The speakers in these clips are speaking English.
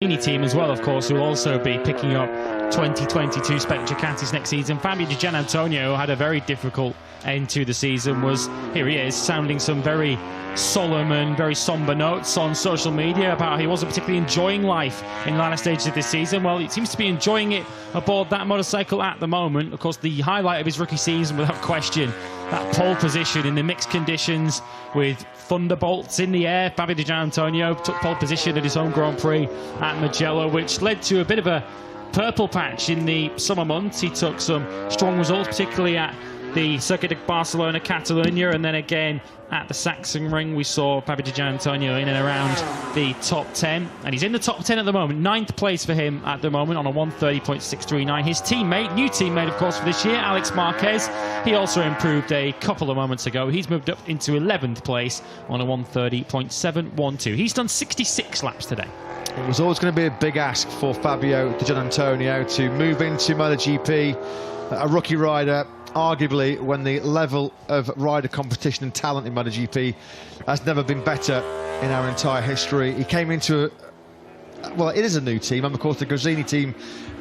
team as well, of course, who will also be picking up 2022 Spectre Ducatis next season. Fabio Di Gianantonio had a very difficult end to the season. Here he is, sounding some very solemn and very somber notes on social media about how he wasn't particularly enjoying life in the latter stages of this season. Well, he seems to be enjoying it aboard that motorcycle at the moment. Of course, the highlight of his rookie season, without question, that pole position in the mixed conditions with thunderbolts in the air. Fabio Di Gianantonio took pole position at his home Grand Prix at Mugello, which led to a bit of a purple patch in the summer months. He took some strong results, particularly at the Circuit of Barcelona, Catalunya, and then again at the Saxon Ring we saw Fabio Di Gianantonio in and around the top 10, and he's in the top 10 at the moment. 9th place for him at the moment on a 1:30.639. His teammate, new teammate of course for this year, Alex Marquez, he also improved a couple of moments ago. He's moved up into 11th place on a 1:30.712. He's done 66 laps today. It was always going to be a big ask for Fabio Di Gianantonio to move into Motogp, a rookie rider. Arguably, when the level of rider competition and talent in Motogp has never been better in our entire history. He came into well, it is a new team, and of course the Gresini team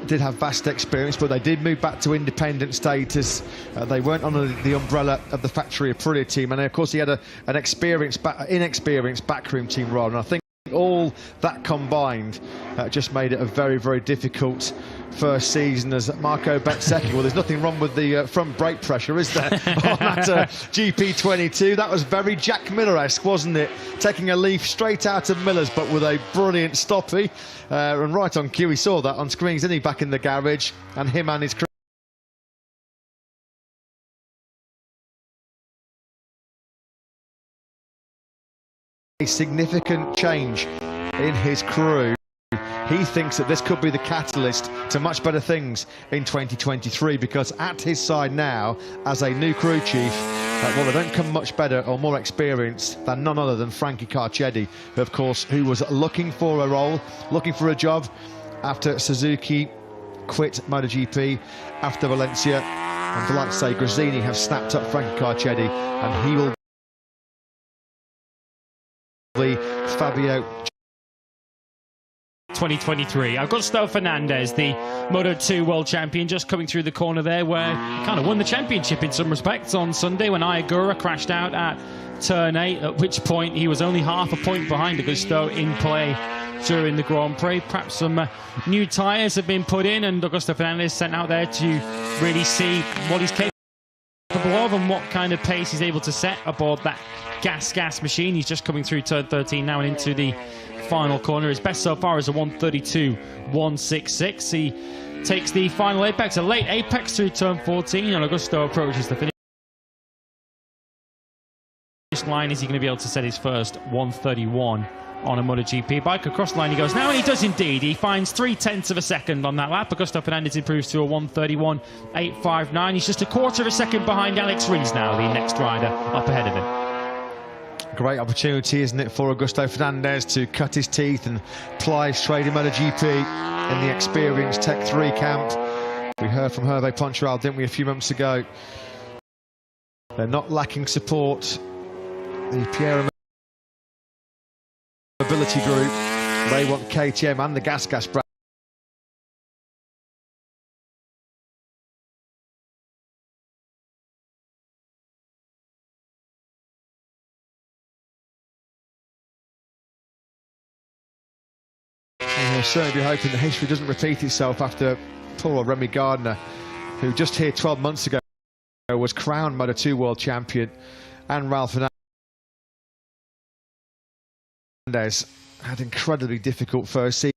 did have vast experience, but they did move back to independent status. They weren't under the umbrella of the factory Aprilia team, and of course he had an inexperienced backroom team role, and I think all that combined just made it a very, very difficult first season as Marco Bezzecchi. Well, there's nothing wrong with the front brake pressure, is there, on that GP22? That was very Jack Miller-esque, wasn't it? Taking a leaf straight out of Miller's, but with a brilliant stoppie. And right on cue, we saw that on screens, didn't he, back in the garage, and him and his crew. A significant change in his crew. He thinks that this could be the catalyst to much better things in 2023, because at his side now, as a new crew chief, well, they don't come much better or more experienced than none other than Frankie Carcetti, of course, who was looking for a role, looking for a job after Suzuki quit MotoGP after Valencia. And delighted to say Gresini have snapped up Frankie Carcetti, and he will Fabio 2023. Augusto Fernandez, the Moto2 world champion, just coming through the corner there, where he kind of won the championship in some respects on Sunday when Ayagura crashed out at turn 8, at which point he was only half a point behind Augusto in play during the Grand Prix. Perhaps some new tyres have been put in, and Augusto Fernandez sent out there to really see what he's capable of and what kind of pace he's able to set aboard that gas machine. He's just coming through turn 13 now and into the final corner. His best so far is a 1:32.166. He takes the final apex, a late apex through turn 14, and Augusto approaches the finish line. Is he going to be able to set his first 1:31 on a MotoGP bike? Across the line he goes now, and he does indeed. He finds 0.3 of a second on that lap. Augusto Fernandez improves to a 1:31.859. He's just a quarter of a second behind Alex Rins now, the next rider up ahead of him. Great opportunity, isn't it, for Augusto Fernandez to cut his teeth and ply his trade in MotoGP in the experienced Tech 3 camp. We heard from Hervé Poncharal, didn't we, a few months ago? They're not lacking support. The Pierre Mobility Group, they want KTM and the Gas brand. And we'll certainly be hoping that history doesn't repeat itself after poor Remy Gardner, who just here 12 months ago was crowned Moto2 world champion, and Ralph Fernandez had incredibly difficult first season.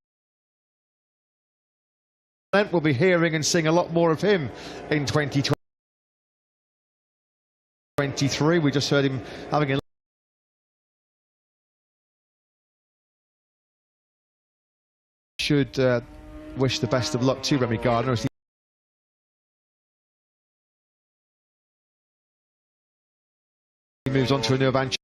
We'll be hearing and seeing a lot more of him in 2023. We just heard him having a should wish the best of luck to Remy Gardner as he moves on to a new adventure.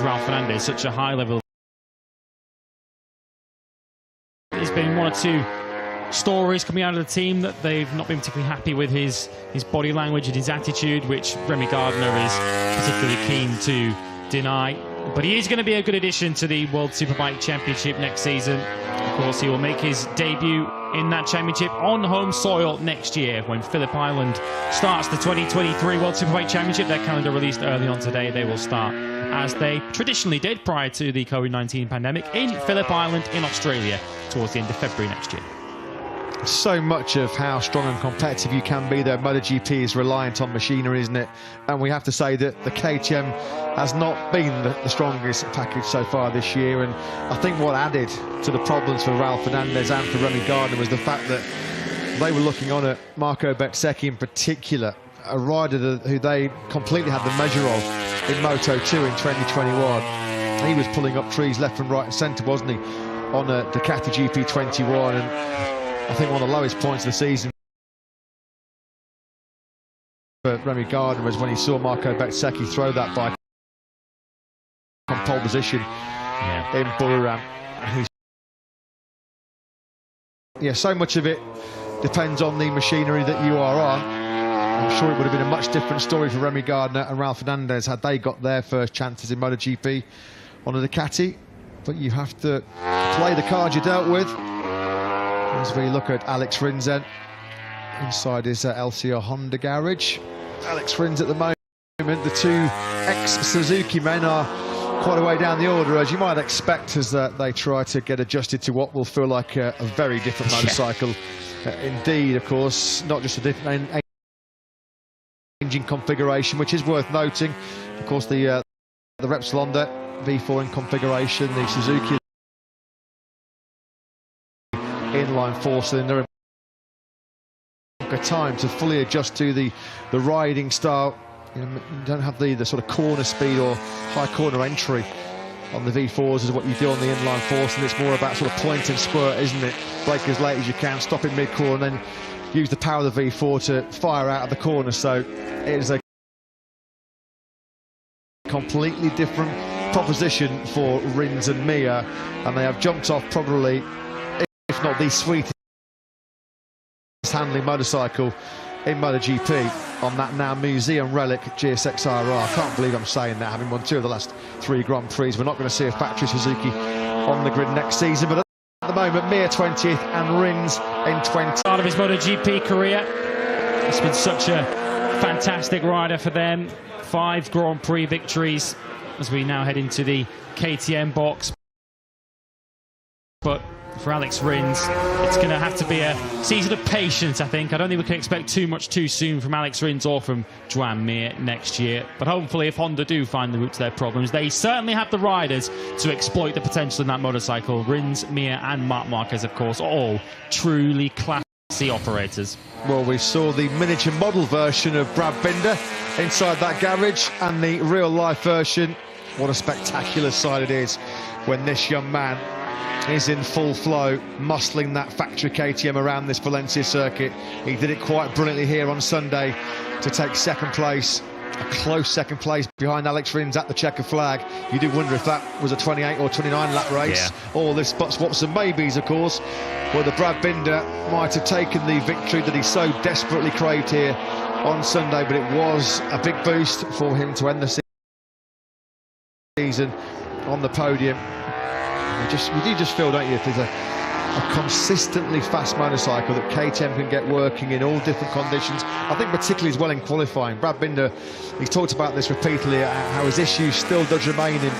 Ralph Fernandez, such a high level. There's been one or two stories coming out of the team that they've not been particularly happy with his body language and his attitude, which Remy Gardner is particularly keen to deny. But he is going to be a good addition to the World Superbike Championship next season. Of course, he will make his debut in that championship on home soil next year when Phillip Island starts the 2023 World Superbike Championship. Their calendar released early on today. They will start, as they traditionally did prior to the COVID-19 pandemic, in Phillip Island in Australia towards the end of February next year. So much of how strong and competitive you can be there, MotoGP, is reliant on machinery, isn't it? And we have to say that the KTM has not been the strongest package so far this year. And I think what added to the problems for Ralph Fernandez and for Remy Gardner was the fact that they were looking on at Marco Bezzecchi in particular, a rider who they completely had the measure of in Moto2 in 2021. He was pulling up trees left and right and centre, wasn't he, on a Ducati GP21, and I think one of the lowest points of the season for Remy Gardner was when he saw Marco Bezzecchi throw that bike on pole position in Buriram. Yeah, so much of it depends on the machinery that you are on. I'm sure it would have been a much different story for Remy Gardner and Ralph Fernandez had they got their first chances in MotoGP on a Ducati. But you have to play the cards you're dealt with. As we look at Alex Rins then, inside his LCR Honda garage. Alex Rins at the moment, the two ex-Suzuki men are quite a way down the order, as you might expect, as they try to get adjusted to what will feel like a very different motorcycle. Indeed, of course, not just a different engine configuration, which is worth noting. Of course, the Repsol Honda V4 in configuration, the Suzuki inline four-cylinder, a time to fully adjust to the riding style. You don't have the sort of corner speed or high corner entry on the V4s as what you do on the inline four-cylinder. It's more about sort of point and squirt, isn't it? Brake as late as you can, stop in mid-corner, and then use the power of the V4 to fire out of the corner. So it is a completely different proposition for Rins and Mir, and they have jumped off probably, if not the sweetest handling motorcycle in MotoGP on that now museum relic GSX-RR. I can't believe I'm saying that, having won 2 of the last 3 Grand Prix. We're not going to see a factory Suzuki on the grid next season, but at the moment, Mir 20th and Rins in 20th. Part of his MotoGP career. It's been such a fantastic rider for them. 5 Grand Prix victories as we now head into the KTM box. But for Alex Rins, it's going to have to be a season of patience, I think. I don't think we can expect too much too soon from Alex Rins or from Joan Mir next year. But hopefully, if Honda do find the root to their problems, they certainly have the riders to exploit the potential in that motorcycle. Rins, Mir and Marc Marquez, of course, all truly classy operators. Well, we saw the miniature model version of Brad Binder inside that garage, and the real-life version. What a spectacular sight it is when this young man is in full flow, muscling that factory KTM around this Valencia circuit. He did it quite brilliantly here on Sunday to take second place, a close second place behind Alex Rins at the checker flag. You do wonder if that was a 28 or 29 lap race. All this but swaps and maybes, of course, whether Brad Binder might have taken the victory that he so desperately craved here on Sunday, but it was a big boost for him to end the season on the podium. You do just feel, don't you, if there's a consistently fast motorcycle that KTM can get working in all different conditions. I think particularly as well in qualifying. Brad Binder, he's talked about this repeatedly, how his issues still does remain in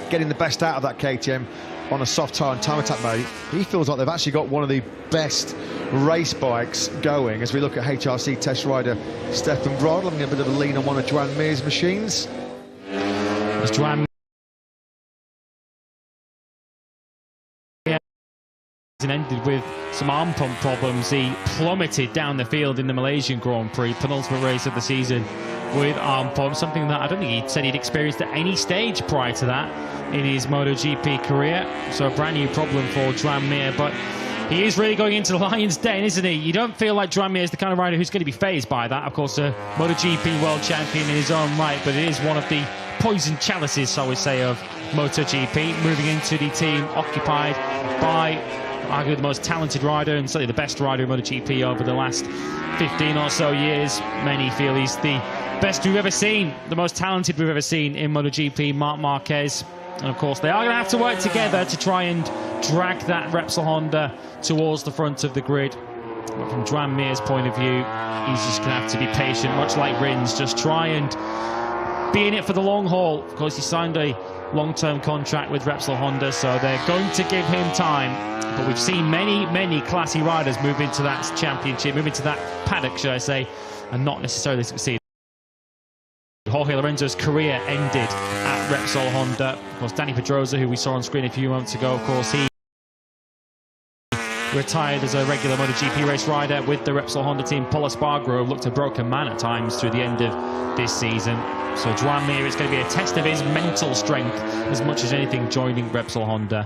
getting the best out of that KTM on a soft tyre and time attack mode. He feels like they've actually got one of the best race bikes going as we look at HRC test rider Stefan Brodl having a bit of a lean on one of Joan Mir's machines. As Joan ended with some arm pump problems, he plummeted down the field in the Malaysian Grand Prix, penultimate race of the season with arm pumps, something that I don't think he said he'd experienced at any stage prior to that in his MotoGP career. So a brand new problem for Joan Mir, but he is really going into the lion's den, isn't he? You don't feel like Joan Mir is the kind of rider who's going to be fazed by that. Of course, a MotoGP world champion in his own right, but it is one of the poison chalices, so we say, of MotoGP, moving into the team occupied by arguably the most talented rider and certainly the best rider in MotoGP over the last 15 or so years. Many feel he's the best we've ever seen, the most talented we've ever seen in MotoGP, Marc Marquez. And of course they are going to have to work together to try and drag that Repsol Honda towards the front of the grid. But from Joan Mir's point of view, he's just going to have to be patient, much like Rins, just try and be in it for the long haul. Of course, he signed a long-term contract with Repsol Honda, so they're going to give him time. But we've seen many classy riders move into that championship, move into that paddock, should I say, and not necessarily succeed. Jorge Lorenzo's career ended at Repsol Honda. Of course, Danny Pedrosa, who we saw on screen a few moments ago, of course, he retired as a regular MotoGP race rider with the Repsol Honda team. Pol Espargaro looked a broken man at times through the end of this season. So Joan Mir, it's going to be a test of his mental strength as much as anything joining Repsol Honda.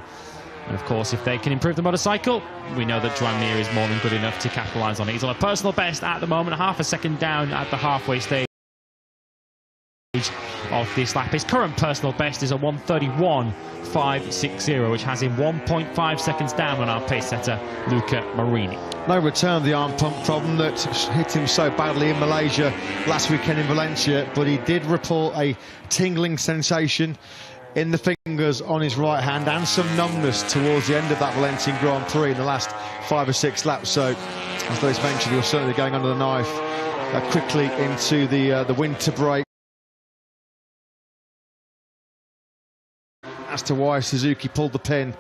And of course, if they can improve the motorcycle, we know that Joan Mir is more than good enough to capitalise on it. He's on a personal best at the moment, half a second down at the halfway stage of this lap. His current personal best is a 1:31.560, which has him 1.5 seconds down on our pace setter Luca Marini. No return of the arm pump problem that hit him so badly in Malaysia last weekend in Valencia, but he did report a tingling sensation in the fingers on his right hand and some numbness towards the end of that Valencian Grand Prix in the last 5 or 6 laps. So, as Lewis mentioned, he was certainly going under the knife quickly into the winter break. As to why Suzuki pulled the pin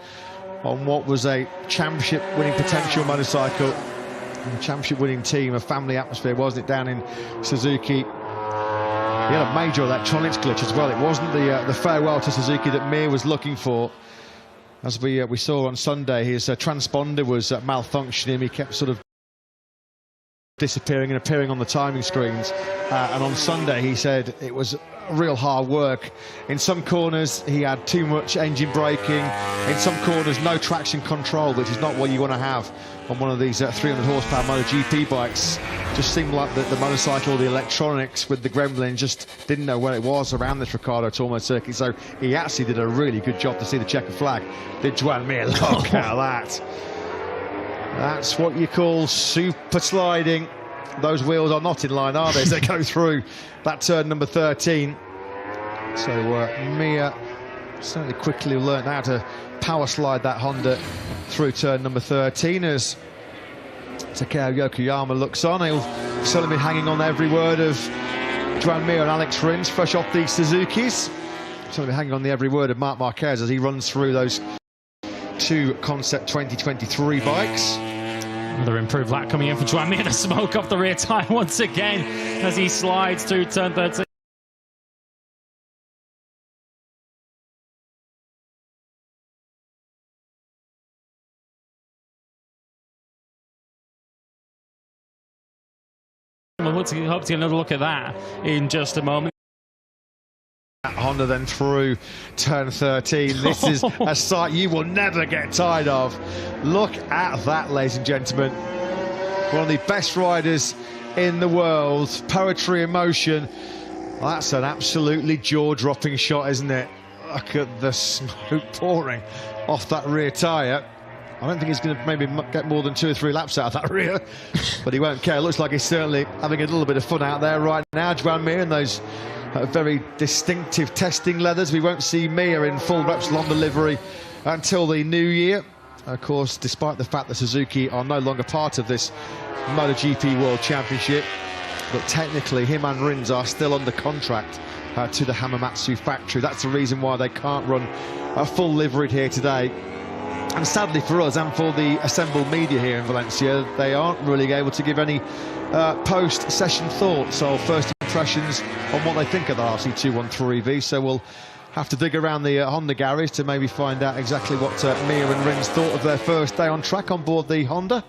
on what was a championship-winning potential motorcycle, and a championship-winning team, a family atmosphere, wasn't it, down in Suzuki? He had a major electronics glitch as well. It wasn't the farewell to Suzuki that Mir was looking for. As we saw on Sunday, his transponder was malfunctioning. He kept sort of disappearing and appearing on the timing screens. And on Sunday, he said it was real hard work. In some corners, he had too much engine braking. In some corners, no traction control, which is not what you want to have on one of these 300 horsepower MotoGP bikes. Just seemed like the motorcycle, the electronics with the gremlin just didn't know where it was around this Ricardo Tormo circuit. So he actually did a really good job to see the checker flag. Did Joan Mir? Look at that. That's what you call super sliding. Those wheels are not in line, are they, as they go through that turn number 13. So Mir certainly quickly learned how to power slide that Honda through turn number 13 as Takeo Yokoyama looks on. He'll certainly be hanging on every word of Joan Mir and Alex Rins, fresh off the Suzukis. Certainly hanging on every word of Marc Marquez as he runs through those 2 Concept 2023 bikes. Another improved lap coming in for Joan Mir. The smoke off the rear tyre once again as he slides through turn 13. We'll hope to get another look at that in just a moment. Honda then through turn 13. This is a sight you will never get tired of. Look at that, ladies and gentlemen. One of the best riders in the world. Poetry in motion. Well, that's an absolutely jaw-dropping shot, isn't it? Look at the smoke pouring off that rear tyre. I don't think he's going to maybe get more than 2 or 3 laps out of that rear, but he won't care. Looks like he's certainly having a little bit of fun out there right now. Joan Mir in those very distinctive testing leathers. We won't see Mir in full Repsol Honda livery until the new year. Of course, despite the fact that Suzuki are no longer part of this MotoGP World Championship, but technically him and Rins are still under contract to the Hamamatsu factory. That's the reason why they can't run a full liveried here today. And sadly for us and for the assembled media here in Valencia, they aren't really able to give any post-session thoughts or first impressions on what they think of the RC213V. So we'll have to dig around the Honda garage to maybe find out exactly what Mir and Rins thought of their first day on track on board the Honda.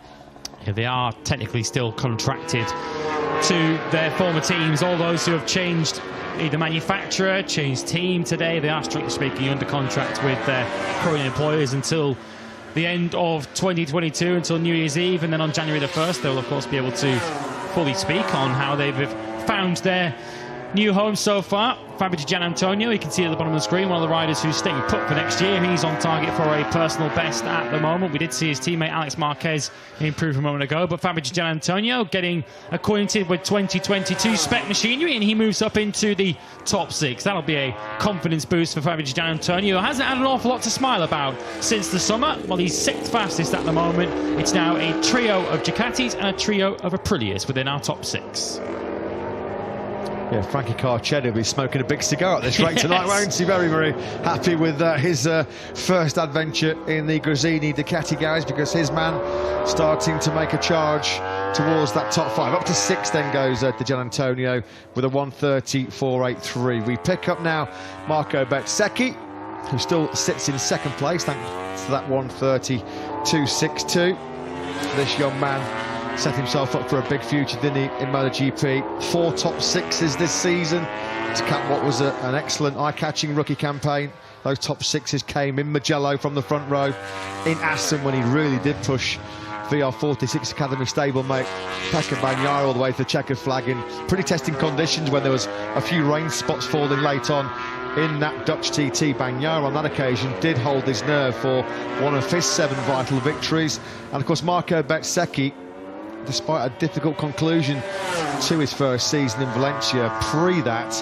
Yeah, they are technically still contracted to their former teams. All those who have changed either manufacturer, changed team today, they are strictly speaking under contract with their current employers until the end of 2022, until New Year's Eve, and then on January the 1st they'll of course be able to fully speak on how they've found their new home so far. Fabio Di Gianantonio, you can see at the bottom of the screen, one of the riders who's staying put for next year. He's on target for a personal best at the moment. We did see his teammate Alex Marquez improve a moment ago, but Fabio Di Gianantonio getting acquainted with 2022 spec machinery, and he moves up into the top 6. That'll be a confidence boost for Fabio Di Gianantonio, who hasn't had an awful lot to smile about since the summer. Well, he's 6th fastest at the moment. It's now a trio of Ducatis and a trio of Aprilias within our top 6. Yeah, Frankie Carcetti will be smoking a big cigar at this rate tonight, won't he? Very, very happy with his first adventure in the Gresini Ducati guys, because his man starting to make a charge towards that top 5. Up to 6 then goes Di Gianantonio with a 1:30.483. We pick up now Marco Bezzecchi, who still sits in 2nd place thanks to that 1:30.262. This young man set himself up for a big future, didn't he, in Motogp? 4 top 6s this season to cap what was an excellent, eye-catching rookie campaign. Those top 6s came in Mugello from the front row, in Assen when he really did push VR46 Academy stablemate Pekka Bagnaia all the way to the checkered flag in pretty testing conditions when there was a few rain spots falling late on in that Dutch TT. Bagnaia on that occasion did hold his nerve for one of his 7 vital victories. And of course Marco Bezzecchi, despite a difficult conclusion to his first season in Valencia, pre that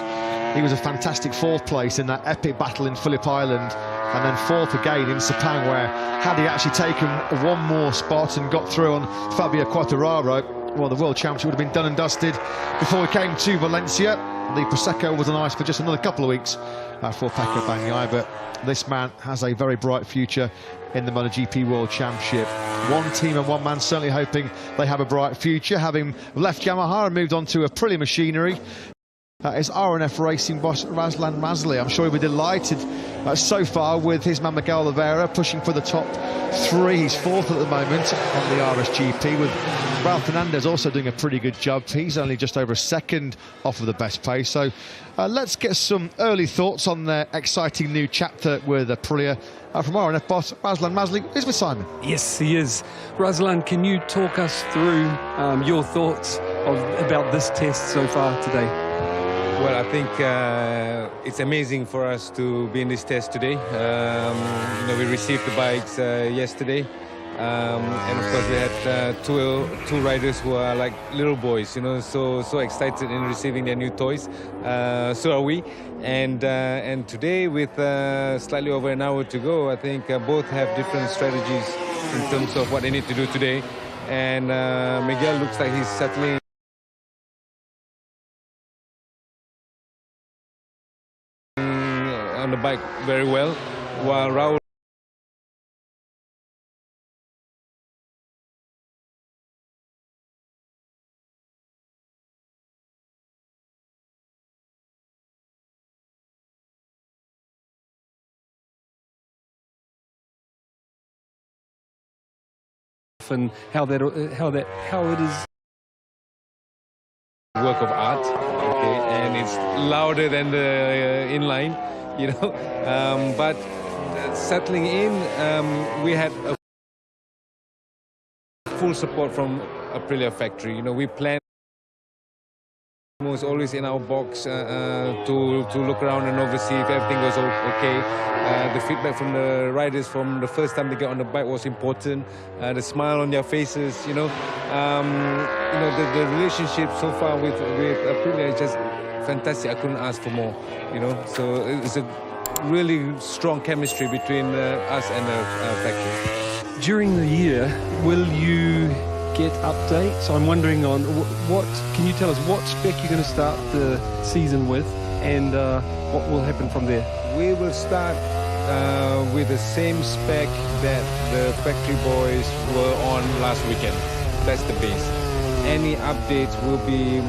he was a fantastic 4th place in that epic battle in Phillip Island, and then 4th again in Sepang, where had he actually taken one more spot and got through on Fabio Quartararo, well, the World Championship would have been done and dusted before we came to Valencia. The Prosecco was on ice for just another couple of weeks for Pekka Bagnaia, but this man has a very bright future in the Motogp World Championship. One team and one man certainly hoping they have a bright future, having left Yamaha and moved on to Aprilia machinery. Is RNF Racing boss Razlan Razli. I'm sure he'll be delighted so far with his man Miguel Oliveira pushing for the top 3. He's 4th at the moment on the RSGP, with Raul Fernandez also doing a pretty good job. He's only just over a 2nd off of the best pace. So let's get some early thoughts on their exciting new chapter with Aprilia. From RNF boss Razlan Razli is with Simon. Yes, he is. Razlan, can you talk us through your thoughts about this test so far today? Well, I think it's amazing for us to be in this test today. We received the bikes yesterday, and of course we had two riders who are like little boys, so excited in receiving their new toys. So are we. And today, with slightly over an hour to go, I think both have different strategies in terms of what they need to do today. And Miguel looks like he's settling on the bike very well, while Raul and how it is work of art, okay, and it's louder than the inline, but settling in, we had a full support from Aprilia factory. We planned always in our box to look around and oversee if everything was okay. The feedback from the riders from the first time they get on the bike was important. The smile on their faces, the relationship so far with Aprilia is just fantastic. I couldn't ask for more, So it's a really strong chemistry between us and the factory. During the year, will you get updates? I'm wondering on can you tell us what spec you're going to start the season with, and what will happen from there? We will start with the same spec that the factory boys were on last weekend. That's the base. Any updates will be,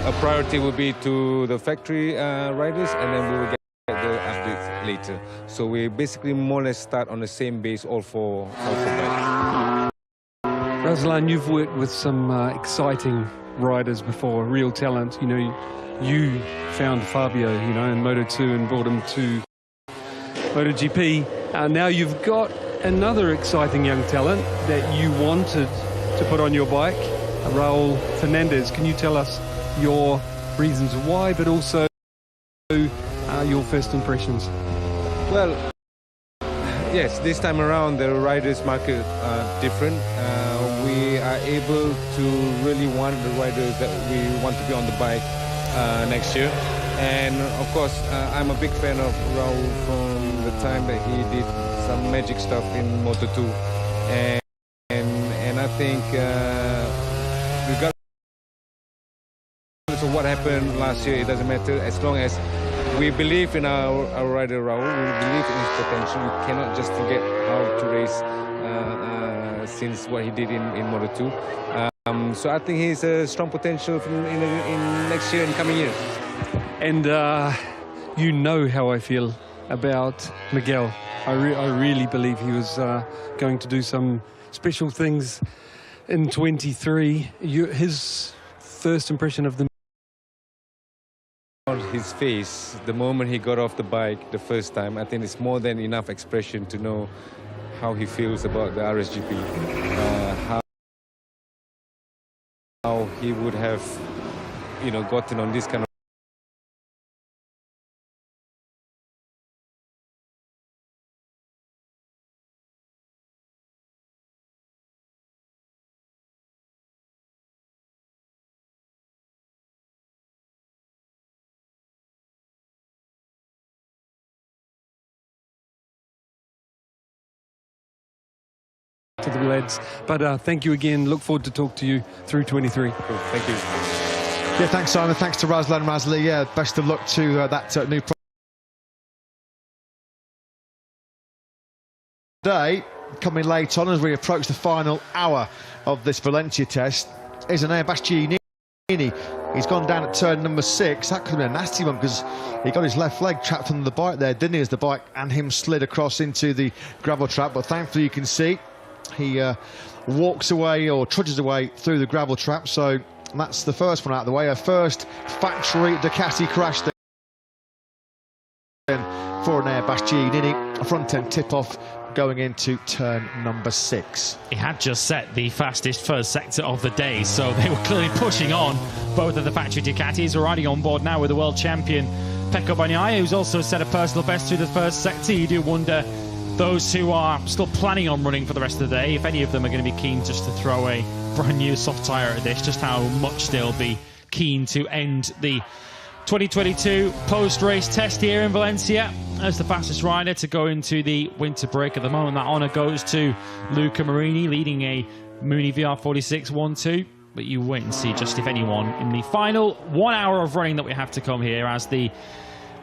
a priority will be to the factory riders, and then we will get the updates later. So we basically more or less start on the same base, all four bikes. Razlan, you've worked with some exciting riders before, real talent. You found Fabio, in Moto2 and brought him to Motogp. Now you've got another exciting young talent that you wanted to put on your bike, Raul Fernandez. Can you tell us your reasons why, but also your first impressions? Well, yes, this time around the riders' market are different. We are able to really want the riders that we want to be on the bike next year. And of course, I'm a big fan of Raul from the time that he did some magic stuff in Moto2. And I think regardless of what happened last year, it doesn't matter as long as we believe in our rider Raul, we believe in his potential. We cannot just forget how to race since what he did in Moto2. So I think he's a strong potential in next year and coming years. And you know how I feel about Miguel. I really believe he was going to do some special things in 23. His first impression of the on his face, the moment he got off the bike the first time, I think it's more than enough expression to know how he feels about the RSGP. How he would have, gotten on this kind of to the lads. But thank you again. Look forward to talk to you through 23. Cool. Thank you. Yeah, thanks, Simon. Thanks to Razlan Razli. Yeah, best of luck to that new day. Coming late on as we approach the final hour of this Valencia test is an Bastianini. He's gone down at turn number 6. That could have been a nasty one because he got his left leg trapped under the bike there, didn't he, as the bike and him slid across into the gravel trap. But thankfully you can see he walks away or trudges away through the gravel trap. So that's the first one out of the way. A first factory Ducati crash then for an Bastianini. A front end tip off going into turn number 6. He had just set the fastest first sector of the day, so they were clearly pushing on. Both of the factory Ducatis are riding on board now with the world champion Pecco Bagnaia, who's also set a personal best through the first sector. You do wonder those who are still planning on running for the rest of the day, if any of them are going to be keen just to throw a brand new soft tyre at this, just how much they'll be keen to end the 2022 post-race test here in Valencia as the fastest rider to go into the winter break. At the moment, that honour goes to Luca Marini, leading a Mooney VR46 1-2. But you wait and see just if anyone in the final 1 hour of running that we have to come here has the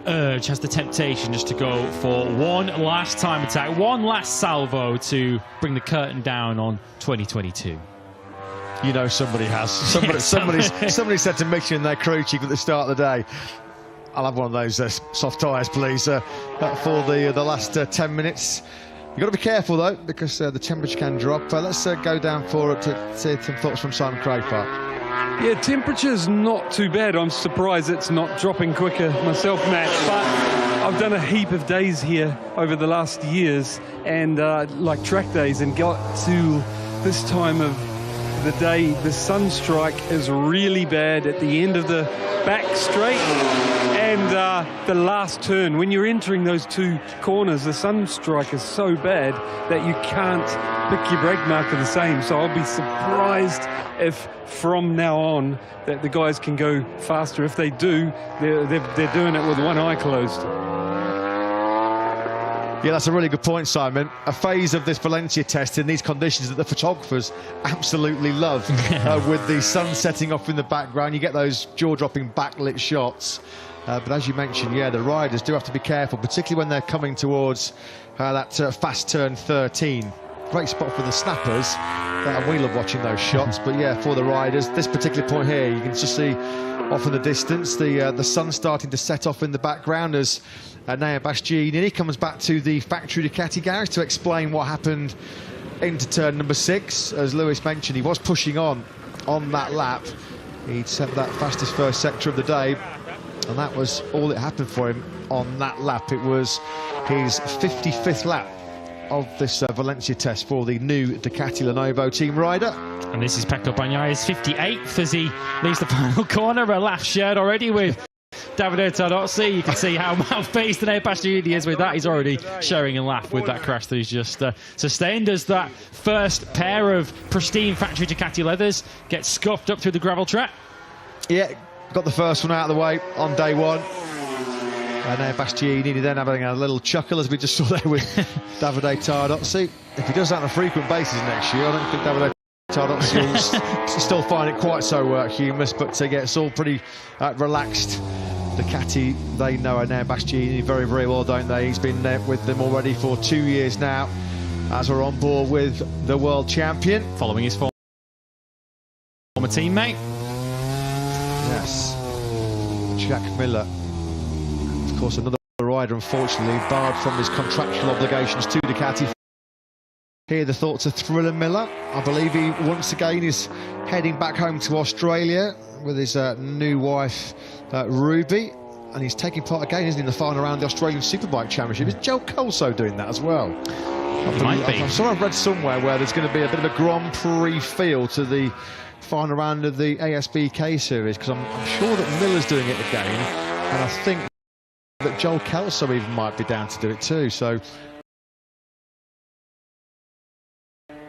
urge, has the temptation just to go for one last time attack, one last salvo to bring the curtain down on 2022. You know somebody has. Somebody said to Mitchell in their crew chief at the start of the day, I'll have one of those soft tyres, please, for the last 10 minutes. You've got to be careful, though, because the temperature can drop. Let's go down for it to see some thoughts from Simon Crayfart. Yeah, temperature's not too bad. I'm surprised it's not dropping quicker myself, Matt. But I've done a heap of days here over the last years, and like track days, and got to this time of the day, the sun strike is really bad at the end of the back straight and the last turn. When you're entering those two corners, the sun strike is so bad that you can't pick your brake marker the same. So I'll be surprised if from now on that the guys can go faster. If they do, they're doing it with one eye closed. Yeah, that's a really good point, Simon. A phase of this Valencia test in these conditions that the photographers absolutely love. With the sun setting off in the background, you get those jaw-dropping backlit shots. But as you mentioned, yeah, the riders do have to be careful, particularly when they're coming towards that fast turn 13. Great spot for the snappers, and we love watching those shots. But yeah, for the riders, this particular point here, you can just see off in the distance the sun starting to set off in the background as Nea Bastianini comes back to the factory Ducati garage to explain what happened into turn number 6. As Lewis mentioned, he was pushing on that lap. He'd set that fastest first sector of the day, and that was all that happened for him on that lap. It was his 55th lap of this Valencia test for the new Ducati Lenovo team rider. And this is Pecco Bagnaia's 58th as he leaves the final corner. A laugh shared already with Davide Tardozzi. You can see how mouth-paced and Bastianini is with that. He's already sharing a laugh with that crash that he's just sustained as that first pair of pristine factory Ducati leathers gets scuffed up through the gravel trap. Yeah, got the first one out of the way on day one. And now Bastianini then having a little chuckle, as we just saw there with Davide Tardozzi. If he does that on a frequent basis next year, I don't think Davide Tardozzi will still find it quite so humorous, but yeah, it's all pretty relaxed. Ducati, they know Enea Bastianini very, very well, don't they? He's been with them already for 2 years now, as we're on board with the world champion. Following his former teammate. Yes, Jack Miller. Of course, another rider, unfortunately, barred from his contractual obligations to Ducati. Here, the thoughts of Thriller Miller. I believe he once again is heading back home to Australia with his new wife, Ruby. And he's taking part again, isn't he, in the final round of the Australian Superbike Championship. Is Joe Colso doing that as well? I'm sure I've read somewhere where there's going to be a bit of a Grand Prix feel to the final round of the ASBK series, because I'm sure that Miller's doing it again. And I think that Joel Kelso even might be down to do it too, so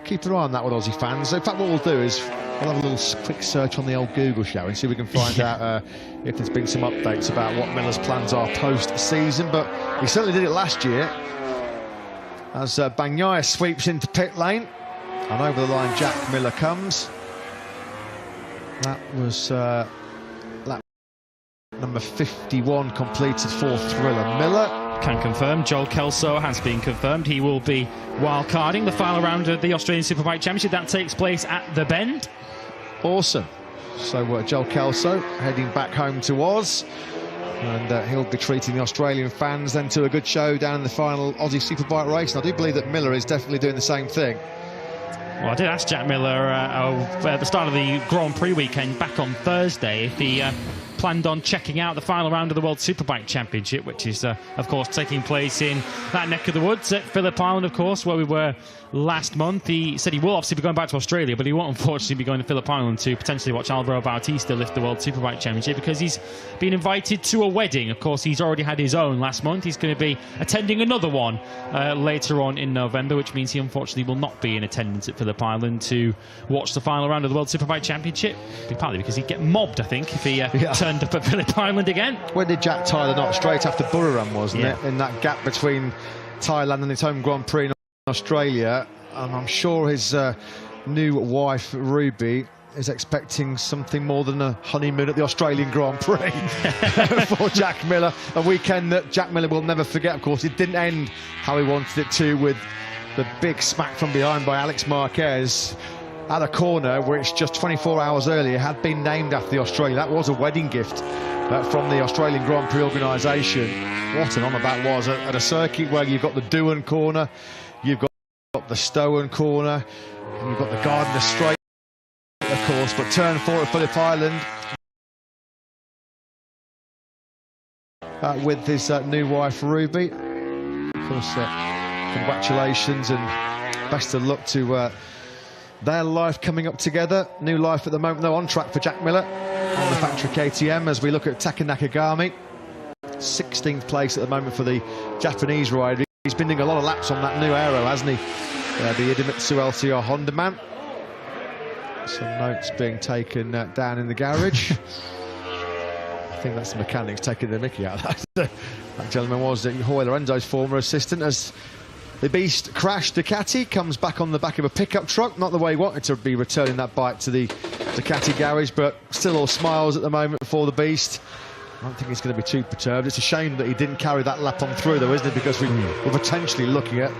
keep an eye on that with Aussie fans. In fact, what we'll do is we'll have a little quick search on the old Google, shall we, and see if we can find out if there's been some updates about what Miller's plans are post-season. But he certainly did it last year as Bagnaia sweeps into pit lane, and over the line Jack Miller comes. That was number 51 completed for Thriller Miller. Can confirm, Joel Kelso has been confirmed. He will be wildcarding the final round of the Australian Superbike Championship. That takes place at The Bend. Awesome. So Joel Kelso heading back home to Oz. And he'll be treating the Australian fans then to a good show down in the final Aussie Superbike race. And I do believe that Miller is definitely doing the same thing. Well, I did ask Jack Miller at the start of the Grand Prix weekend back on Thursday if he planned on checking out the final round of the World Superbike Championship, which is, of course, taking place in that neck of the woods at Phillip Island, of course, where we were last month. He said he will obviously be going back to Australia, but he won't unfortunately be going to Phillip Island to potentially watch Alvaro Bautista lift the World Superbike Championship, because he's been invited to a wedding. Of course, he's already had his own last month. He's going to be attending another one later on in November, which means he unfortunately will not be in attendance at Phillip Island to watch the final round of the World Superbike Championship, partly because he'd get mobbed, I think, if he turned up at Phillip Island again. When did Jack tie the knot? Straight after Buriram, wasn't it? In that gap between Thailand and his home Grand Prix in Australia. And I'm sure his new wife, Ruby, is expecting something more than a honeymoon at the Australian Grand Prix for Jack Miller. A weekend that Jack Miller will never forget, of course. It didn't end how he wanted it to, with the big smack from behind by Alex Marquez at a corner which just 24 hours earlier had been named after the Australian. That was a wedding gift from the Australian Grand Prix organisation. What an honour that was at a circuit where you've got the Doohan corner, you've got the Stowen corner, and you've got the Gardner Straight, of course, but turn 4 at Phillip Island with his new wife Ruby. Of course, congratulations and best of luck to their life coming up together. New life at the moment, though, on track for Jack Miller on the factory KTM as we look at Taka Nakagami. 16th place at the moment for the Japanese rider. He's been doing a lot of laps on that new aero, hasn't he? The Idemitsu LCR Honda man. Some notes being taken down in the garage. I think that's the mechanics taking the mickey out of that. That gentleman was Hoy Lorenzo's former assistant as the beast crashed. Ducati comes back on the back of a pickup truck. Not the way he wanted to be returning that bike to the Ducati garage, but still all smiles at the moment for the beast. I don't think he's going to be too perturbed. It's a shame that he didn't carry that lap on through, though, isn't it? Because we're potentially looking at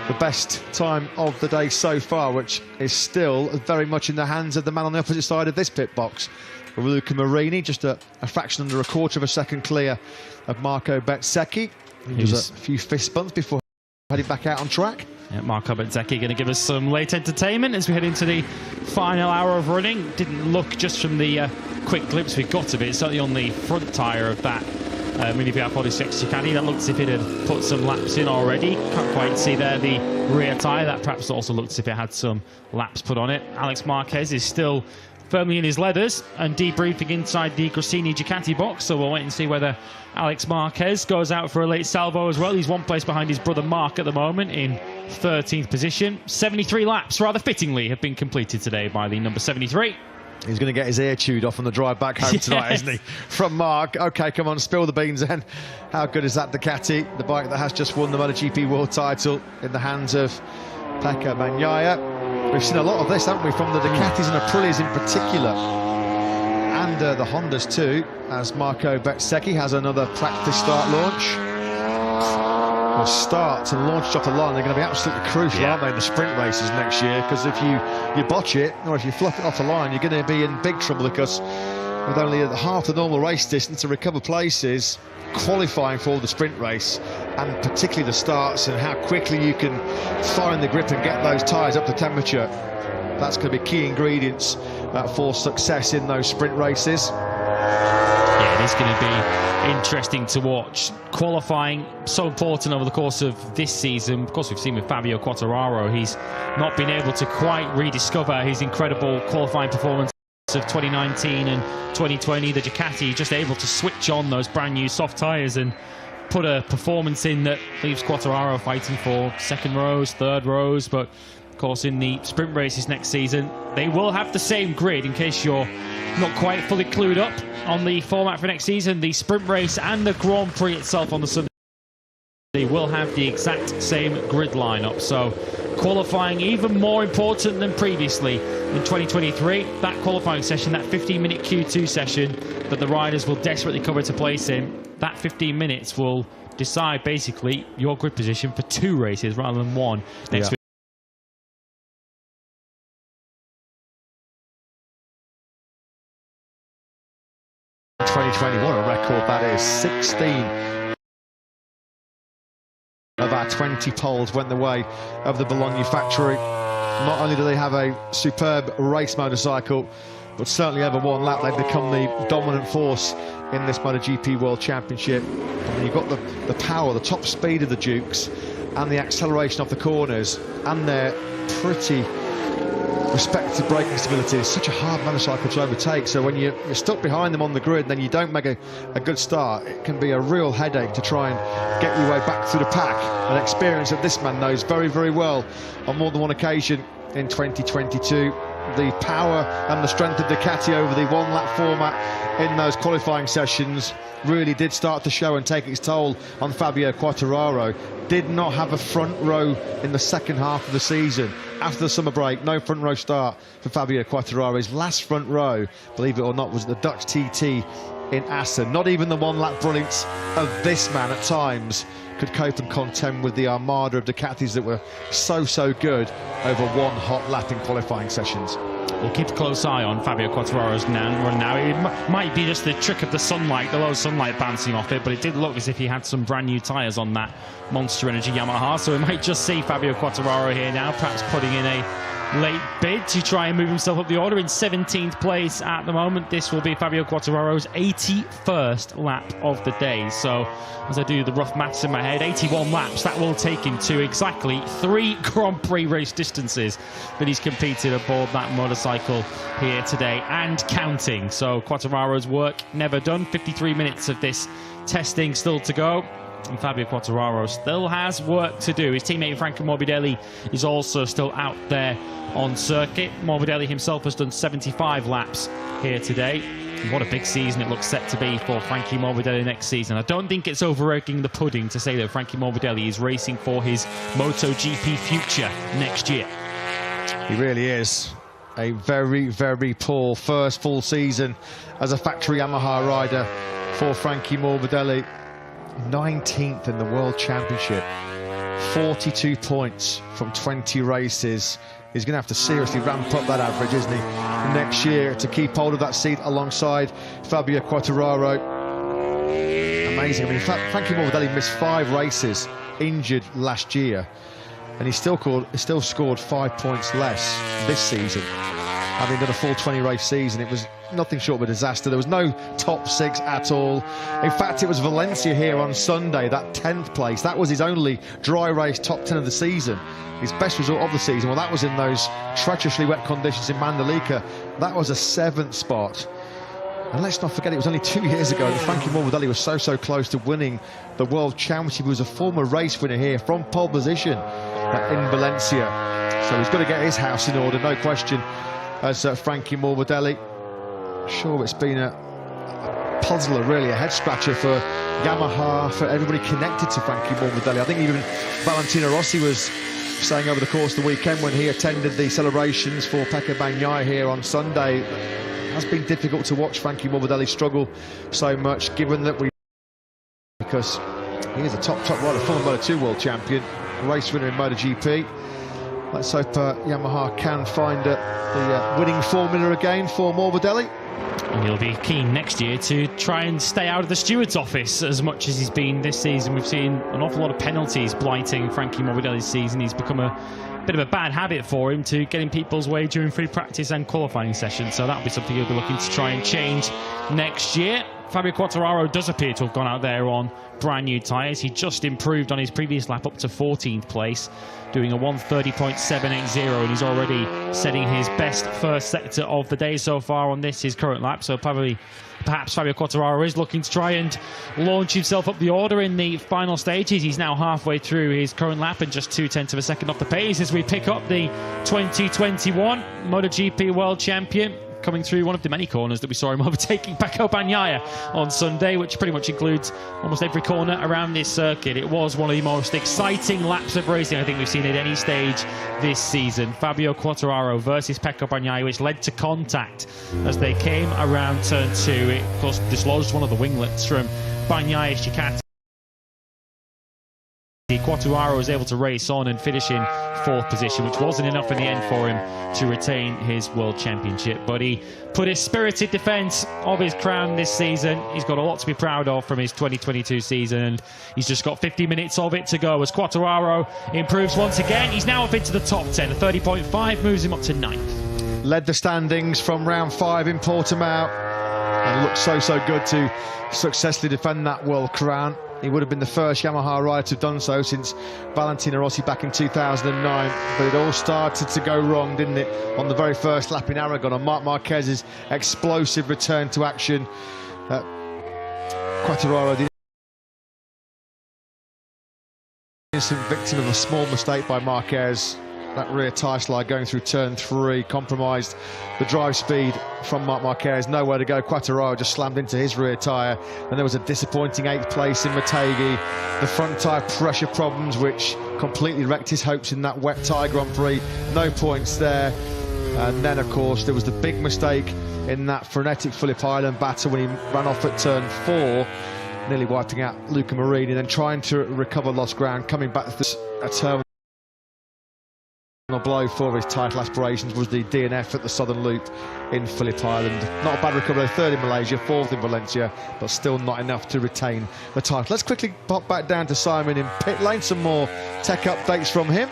the best time of the day so far, which is still very much in the hands of the man on the opposite side of this pit box, Luca Marini, just a fraction under a quarter of a second clear of Marco Bezzecchi. He was a few fist bumps before heading back out on track. Yeah, Marco Bezzecchi going to give us some late entertainment as we head into the final hour of running. Didn't look, just from the quick glimpse we got of it, certainly on the front tyre of that Mini BIAR 46 Ducati, that looked as if it had put some laps in already. Can't quite see there the rear tyre. That perhaps also looked as if it had some laps put on it. Alex Marquez is still firmly in his leathers and debriefing inside the Grassini Ducati box. So we'll wait and see whether Alex Marquez goes out for a late salvo as well. He's one place behind his brother Mark at the moment in 13th position. 73 laps, rather fittingly, have been completed today by the number 73. He's going to get his ear chewed off on the drive back home tonight, isn't he? From Mark. OK, come on, spill the beans then. How good is that Ducati? The bike that has just won the MotoGP World title in the hands of Pecco Bagnaia. We've seen a lot of this, haven't we, from the Ducatis and Aprilias in particular. And the Hondas too, as Marco Bezzecchi has another practice start launch. Well, starts and launches off the line, they're going to be absolutely crucial, aren't they, in the sprint races next year? Because if you botch it, or if you fluff it off the line, you're going to be in big trouble, because with only half the normal race distance to recover places, qualifying for the sprint race, and particularly the starts and how quickly you can find the grip and get those tyres up to temperature, that's going to be key ingredients for success in those sprint races. Yeah, it is going to be interesting to watch. Qualifying, so important over the course of this season. Of course, we've seen with Fabio Quartararo, he's not been able to quite rediscover his incredible qualifying performance of 2019 and 2020. The Ducati just able to switch on those brand new soft tyres and put a performance in that leaves Quartararo fighting for second rows, third rows. But of course, in the sprint races next season, they will have the same grid. In case you're not quite fully clued up on the format for next season, the sprint race and the Grand Prix itself on the Sunday, they will have the exact same grid lineup. So qualifying even more important than previously in 2023. That qualifying session, that 15-minute Q2 session that the riders will desperately cover to place in, that 15 minutes will decide basically your grid position for 2 races rather than 1 next week. 2020, what a record that is. 16 of our 20 poles went the way of the Bologna factory. Not only do they have a superb race motorcycle, but certainly over one lap they've become the dominant force in this MotoGP World Championship. And you've got the power, the top speed of the Dukes, and the acceleration off the corners, and their pretty respective braking stability. Is such a hard motorcycle to overtake, so when you're stuck behind them on the grid and then you don't make a good start, it can be a real headache to try and get your way back through the pack. An experience that this man knows very, very well on more than one occasion in 2022. The power and the strength of Ducati over the one-lap format in those qualifying sessions really did start to show and take its toll on Fabio Quartararo. Did not have a front row in the second half of the season. After the summer break, no front row start for Fabio Quartararo. His last front row, believe it or not, was the Dutch TT in Assen. Not even the one-lap brilliance of this man at times could cope and contend with the armada of Ducatis that were so good over one hot lap in qualifying sessions. We'll keep a close eye on Fabio Quartararo's run now. It might be just the trick of the sunlight, the low sunlight bouncing off it, but it did look as if he had some brand new tyres on that Monster Energy Yamaha, so we might just see Fabio Quartararo here now, perhaps putting in a late bid to try and move himself up the order. In 17th place at the moment. This will be Fabio Quartararo's 81st lap of the day. So as I do the rough maths in my head, 81 laps, that will take him to exactly 3 Grand Prix race distances that he's competed aboard that motorcycle here today and counting. So Quartararo's work never done. 53 minutes of this testing still to go. And Fabio Quartararo still has work to do. His teammate Franco Morbidelli is also still out there on circuit. Morbidelli himself has done 75 laps here today. And what a big season it looks set to be for Frankie Morbidelli next season. I don't think it's over-egging the pudding to say that Frankie Morbidelli is racing for his MotoGP future next year. He really is. A very poor first full season as a factory Yamaha rider for Frankie Morbidelli. 19th in the World Championship, 42 points from 20 races. He's going to have to seriously ramp up that average, isn't he, next year to keep hold of that seat alongside Fabio Quartararo. Amazing. I mean, Frankie Morbidelli missed 5 races, injured last year, and he still scored 5 points less this season. having done a full 20 race season. It was nothing short of a disaster. There was no top 6 at all. In fact, it was Valencia here on Sunday, that 10th place. That was his only dry race top 10 of the season. His best result of the season, well, that was in those treacherously wet conditions in Mandalika. That was a 7th spot. And let's not forget, it was only 2 years ago that Frankie Morbidelli was so close to winning the World Championship. He was a former race winner here from pole position in Valencia. So he's got to get his house in order, no question, as Frankie Morbidelli. Sure, it's been a puzzler, really, a head-scratcher for Yamaha, for everybody connected to Frankie Morbidelli. I think even Valentino Rossi was saying over the course of the weekend when he attended the celebrations for Pecco Bagnaia here on Sunday, it has been difficult to watch Frankie Morbidelli struggle so much, given that because he is a top rider, former Moto2 world champion, race winner in MotoGP. Let's hope Yamaha can find the winning formula again for Morbidelli. And he'll be keen next year to try and stay out of the steward's office as much as he's been this season. We've seen an awful lot of penalties blighting Frankie Morbidelli's season. He's become a bit of a bad habit for him to get in people's way during free practice and qualifying sessions. So that'll be something he'll be looking to try and change next year. Fabio Quartararo does appear to have gone out there on brand new tyres. He just improved on his previous lap up to 14th place, doing a 1:30.780, and he's already setting his best first sector of the day so far on this, his current lap. So perhaps Fabio Quartararo is looking to try and launch himself up the order in the final stages. He's now halfway through his current lap and just 0.2 of a second off the pace as we pick up the 2021 MotoGP World Champion, coming through one of the many corners that we saw him overtaking Pecco Bagnaia on Sunday, which pretty much includes almost every corner around this circuit. It was one of the most exciting laps of racing I think we've seen at any stage this season. Fabio Quartararo versus Pecco Bagnaia, which led to contact as they came around turn 2. It, of course, dislodged one of the winglets from Bagnaia's Ducati. Quartararo was able to race on and finish in 4th position, which wasn't enough in the end for him to retain his World Championship. But he put his spirited defence of his crown this season. He's got a lot to be proud of from his 2022 season, and he's just got 50 minutes of it to go as Quartararo improves once again. He's now up into the top 10. A 30.5 moves him up to 9th. Led the standings from round 5 in Portimao and looked so good to successfully defend that world crown. He would have been the first Yamaha rider to have done so since Valentino Rossi back in 2009. But it all started to go wrong, didn't it, on the very first lap in Aragon, on Marc Marquez's explosive return to action. Quartararo, the innocent victim of a small mistake by Marquez. That rear tyre slide going through turn 3 compromised the drive speed from Marc Marquez. Nowhere to go. Quartararo just slammed into his rear tyre, and there was a disappointing 8th place in Motogp. The front tyre pressure problems, which completely wrecked his hopes in that wet tyre Grand Prix. No points there. And then, of course, there was the big mistake in that frenetic Phillip Island battle when he ran off at turn 4, nearly wiping out Luca Marini, then trying to recover lost ground, coming back to a terminal blow for his title aspirations was the DNF at the Southern Loop in Phillip Island. Not a bad recovery, 3rd in Malaysia, 4th in Valencia, but still not enough to retain the title. Let's quickly pop back down to Simon in pit lane, some more tech updates from him.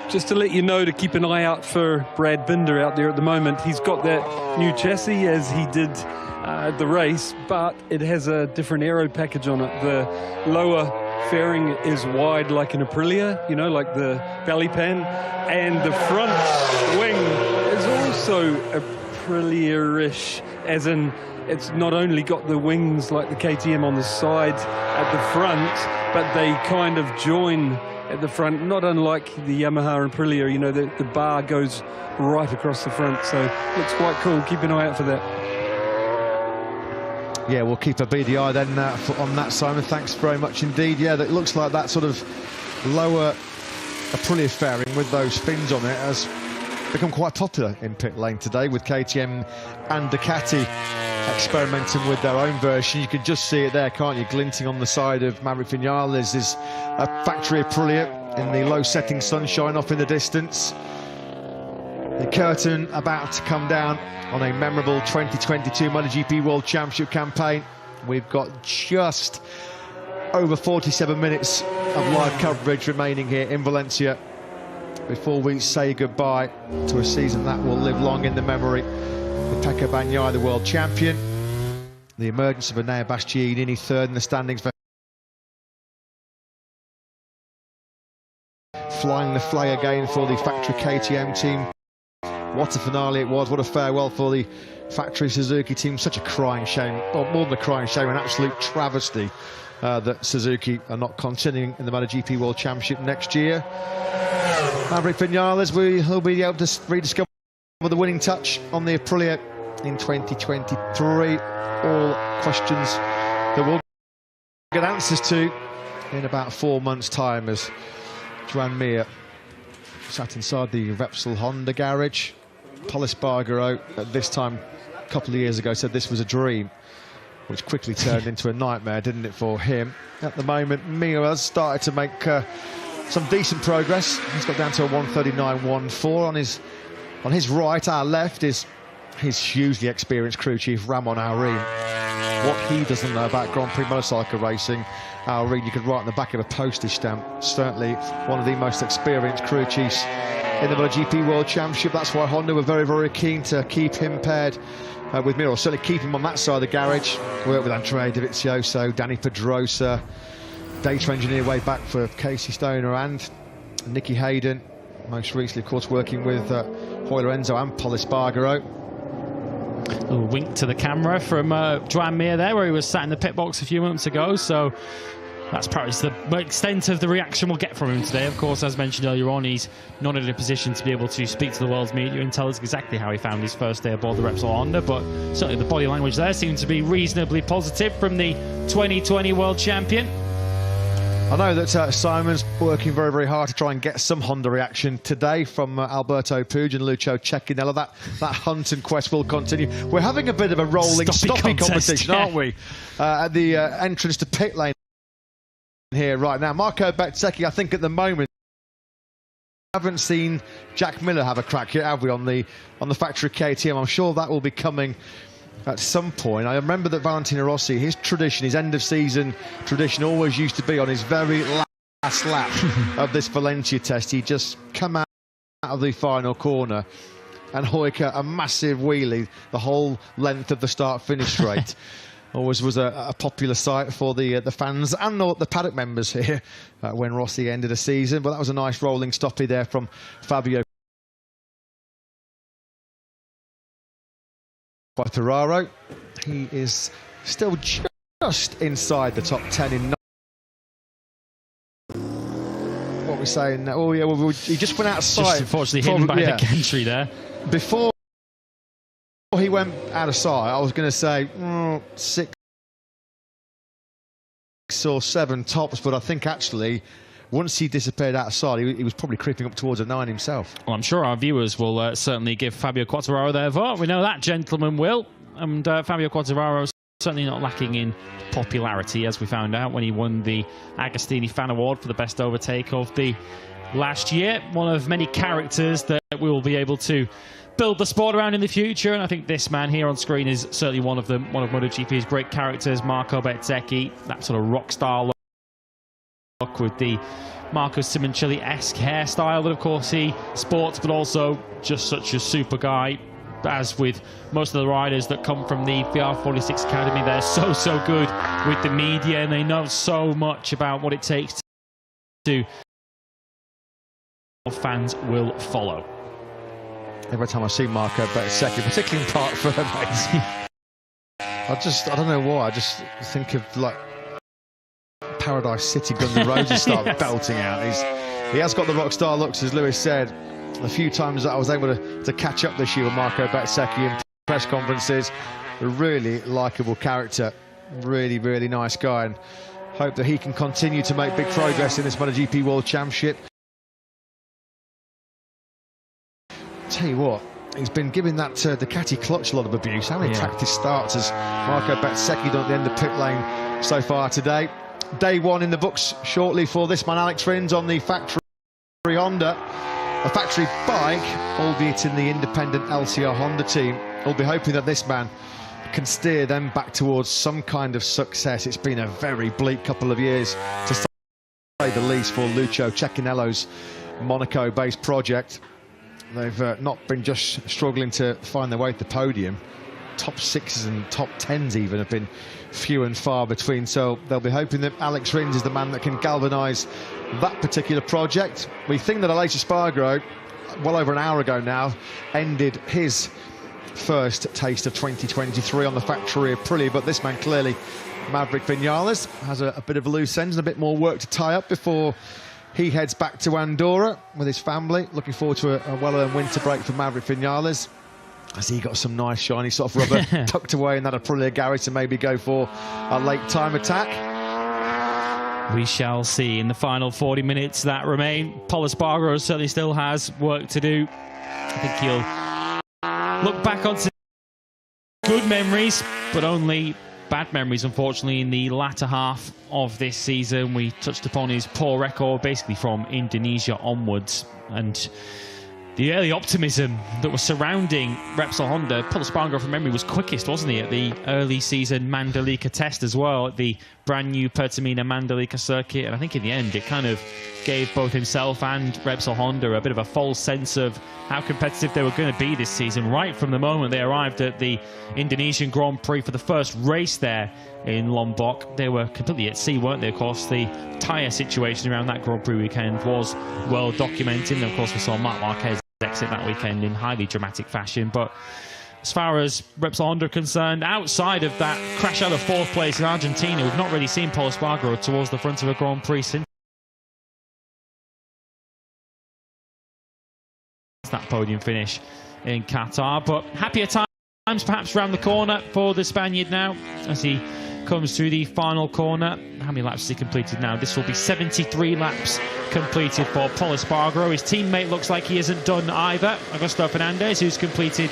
Just to let you know to keep an eye out for Brad Binder out there at the moment. He's got that new chassis as he did the race, but it has a different aero package on it. The lower fairing is wide like an Aprilia, you know, like the belly pan, and the front wing is also Aprilia-ish, as in it's not only got the wings like the KTM on the side at the front, but they kind of join at the front, not unlike the Yamaha and Aprilia, you know, the bar goes right across the front, so looks quite cool. Keep an eye out for that. Yeah, we'll keep a beady eye then on that, Simon. Thanks very much indeed. Yeah, that looks like that sort of lower Aprilia fairing with those fins on it has become quite popular in pit lane today, with KTM and Ducati experimenting with their own version. You can just see it there, can't you, glinting on the side of Maverick Vinales. There's a factory Aprilia in the low setting sunshine off in the distance. The curtain about to come down on a memorable 2022 MotoGP World Championship campaign. We've got just over 47 minutes of live coverage remaining here in Valencia before we say goodbye to a season that will live long in the memory. The Pecco Bagnaia, the world champion. The emergence of Enea Bastianini, third in the standings. Flying the flag again for the factory KTM team. What a finale it was, what a farewell for the factory Suzuki team. Such a crying shame, or more than a crying shame, an absolute travesty that Suzuki are not continuing in the Motogp World Championship next year. Maverick Vinales will be able to rediscover the winning touch on the Aprilia in 2023. All questions that we'll get answers to in about 4 months' time, as Joan Mir sat inside the Repsol Honda garage. Pol Espargaro at this time a couple of years ago said this was a dream, which quickly turned into a nightmare, didn't it, for him? At the moment, Mir has started to make some decent progress. He's got down to a 139.14 on his right. Our left is his hugely experienced crew chief Ramon Aurin. What he doesn't know about Grand Prix motorcycle racing, Aurin, you could write on the back of a postage stamp. Certainly one of the most experienced crew chiefs in the MotoGP World Championship. That's why Honda were very, very keen to keep him paired with Mir, or certainly keep him on that side of the garage. Worked with Andrea Dovizioso, Danny Pedrosa, data engineer way back for Casey Stoner and Nicky Hayden. Most recently, of course, working with Hoy Lorenzo and Pol Espargaro. A wink to the camera from Joan Mir there, where he was sat in the pit box a few months ago. So that's perhaps the extent of the reaction we'll get from him today. Of course, as mentioned earlier on, he's not in a position to be able to speak to the world's media and tell us exactly how he found his first day aboard the Repsol Honda, but certainly the body language there seemed to be reasonably positive from the 2020 world champion. I know that Simon's working very, very hard to try and get some Honda reaction today from Alberto Puig and Lucio Cecchinello. That hunt and quest will continue. We're having a bit of a rolling stoppie competition, aren't we? At the entrance to pit lane here right now. Marco Bezzecchi, I think at the moment, haven't seen Jack Miller have a crack yet, have we, on the factory KTM? I'm sure that will be coming at some point. I remember that Valentino Rossi, his tradition, his end of season tradition, always used to be on his very last lap of this Valencia test. He'd just come out of the final corner and hoik a massive wheelie the whole length of the start-finish straight. Always was a popular sight for the fans and the paddock members here when Rossi ended a season. But that was a nice rolling stoppie there from Fabio Quartararo. He is still just inside the top 10 in. What we're saying? Oh yeah, well, he just went out of sight. Just unfortunately hidden by the gantry there. Before he went out of sight, I was going to say 6 or 7 tops, but I think actually once he disappeared outside, he was probably creeping up towards a 9 himself. Well, I'm sure our viewers will certainly give Fabio Quartararo their vote. We know that gentleman will. And Fabio Quartararo is certainly not lacking in popularity, as we found out when he won the Agostini Fan Award for the best overtake of the last year. One of many characters that we will be able to build the sport around in the future, and I think this man here on screen is certainly one of them. One of MotoGP's great characters, Marco Bezzecchi, that sort of rock star look with the Marco Simoncelli-esque hairstyle that of course he sports, but also just such a super guy. As with most of the riders that come from the VR46 Academy, they're so good with the media, and they know so much about what it takes to fans will follow. Every time I see Marco Bezzecchi, particularly in Park Ferme, I don't know why, I just think of like Paradise City, Guns N' Roses start belting out. He has got the rock star looks, as Lewis said. A few times that I was able to catch up this year with Marco Bezzecchi in press conferences. A really likeable character, really nice guy, and hope that he can continue to make big progress in this MotoGP World Championship. Tell you what, he's been giving that Ducati clutch a lot of abuse. How many practice starts has Marco Bezzecchi done at the end of pit lane so far today? Day one in the books shortly for this man, Alex Rins, on the factory Honda. A factory bike, albeit in the independent LCR Honda team. We'll be hoping that this man can steer them back towards some kind of success. It's been a very bleak couple of years, to say the least, for Lucio Cecchinello's Monaco-based project. They've not been just struggling to find their way to the podium. Top 6s and top 10s even have been few and far between, so they'll be hoping that Alex Rins is the man that can galvanise that particular project. We think that Aleix Espargaro, well over an hour ago now, ended his first taste of 2023 on the factory of Aprilia, but this man clearly, Maverick Vinales, has a bit of a loose end and a bit more work to tie up before he heads back to Andorra with his family. Looking forward to a well-earned winter break for Maverick Vinales. Has he got some nice shiny sort of rubber tucked away in that Aprilia garage to maybe go for a late time attack? We shall see in the final 40 minutes that remain. Pol Espargaro certainly still has work to do. I think he'll look back on good memories, but only bad memories, unfortunately, in the latter half of this season. We touched upon his poor record, basically from Indonesia onwards, and the early optimism that was surrounding Repsol Honda. Pol Espargaro, from memory, was quickest, wasn't he, at the early season Mandalika Test as well, at the brand new Pertamina Mandalika circuit. And I think in the end, it kind of gave both himself and Repsol Honda a bit of a false sense of how competitive they were going to be this season, right from the moment they arrived at the Indonesian Grand Prix for the first race there in Lombok. They were completely at sea, weren't they? Of course, the tyre situation around that Grand Prix weekend was well documented. And of course, we saw Marc Marquez exit that weekend in highly dramatic fashion. But as far as Repsol Honda are concerned, outside of that crash out of 4th place in Argentina, we've not really seen Pol Espargaro towards the front of a Grand Prix since that podium finish in Qatar. But happier times perhaps around the corner for the Spaniard now as he comes through the final corner. How many laps has he completed now? This will be 73 laps completed for Pol Espargaro. His teammate looks like he isn't done either. Augusto Fernandez, who's completed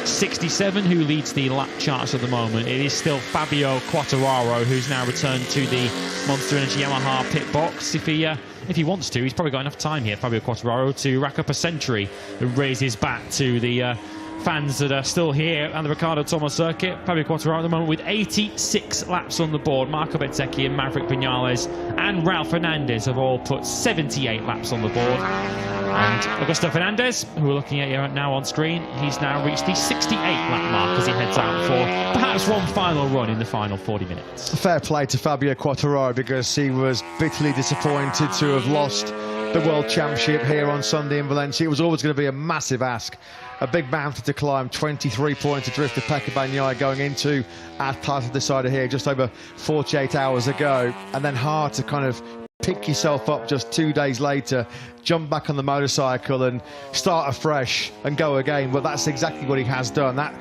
67, who leads the lap charts at the moment. It is still Fabio Quartararo, who's now returned to the Monster Energy Yamaha pit box. If he wants to, he's probably got enough time here, Fabio Quartararo, to rack up a century and raise his bat to the fans that are still here at the Ricardo Tormo circuit. Fabio Quartararo at the moment with 86 laps on the board. Marco Bezzecchi and Maverick Vinales and Ralph Fernandez have all put 78 laps on the board. And Augusto Fernandez, who we're looking at here now on screen, he's now reached the 68 lap mark as he heads out for perhaps one final run in the final 40 minutes. Fair play to Fabio Quartararo, because he was bitterly disappointed to have lost the World Championship here on Sunday in Valencia. It was always going to be a massive ask, a big mountain to climb. 23 points adrift of Pecco Bagnaia going into our title decider here just over 48 hours ago, and then hard to kind of pick yourself up just 2 days later, jump back on the motorcycle and start afresh and go again. But that's exactly what he has done. That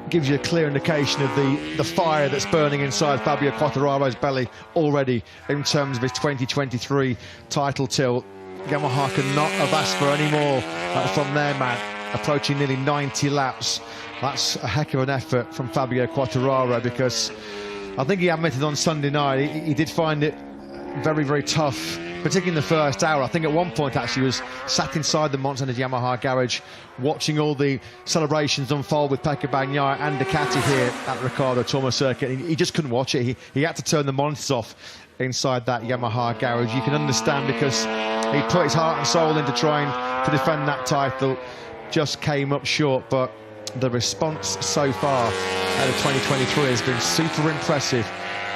gives you a clear indication of the fire that's burning inside Fabio Quartararo's belly already in terms of his 2023 title tilt. Yamaha cannot have asked for any more from their man, approaching nearly 90 laps. That's a heck of an effort from Fabio Quartararo, because I think he admitted on Sunday night he did find it very, very tough, particularly in the first hour. I think at one point actually was sat inside the Monster Energy Yamaha garage watching all the celebrations unfold with Pecco Bagnaia and Ducati here at the Ricardo Tormo circuit. He just couldn't watch it. He had to turn the monitors off inside that Yamaha garage. You can understand, because he put his heart and soul into trying to defend that title. Just came up short, but the response so far out of 2023 has been super impressive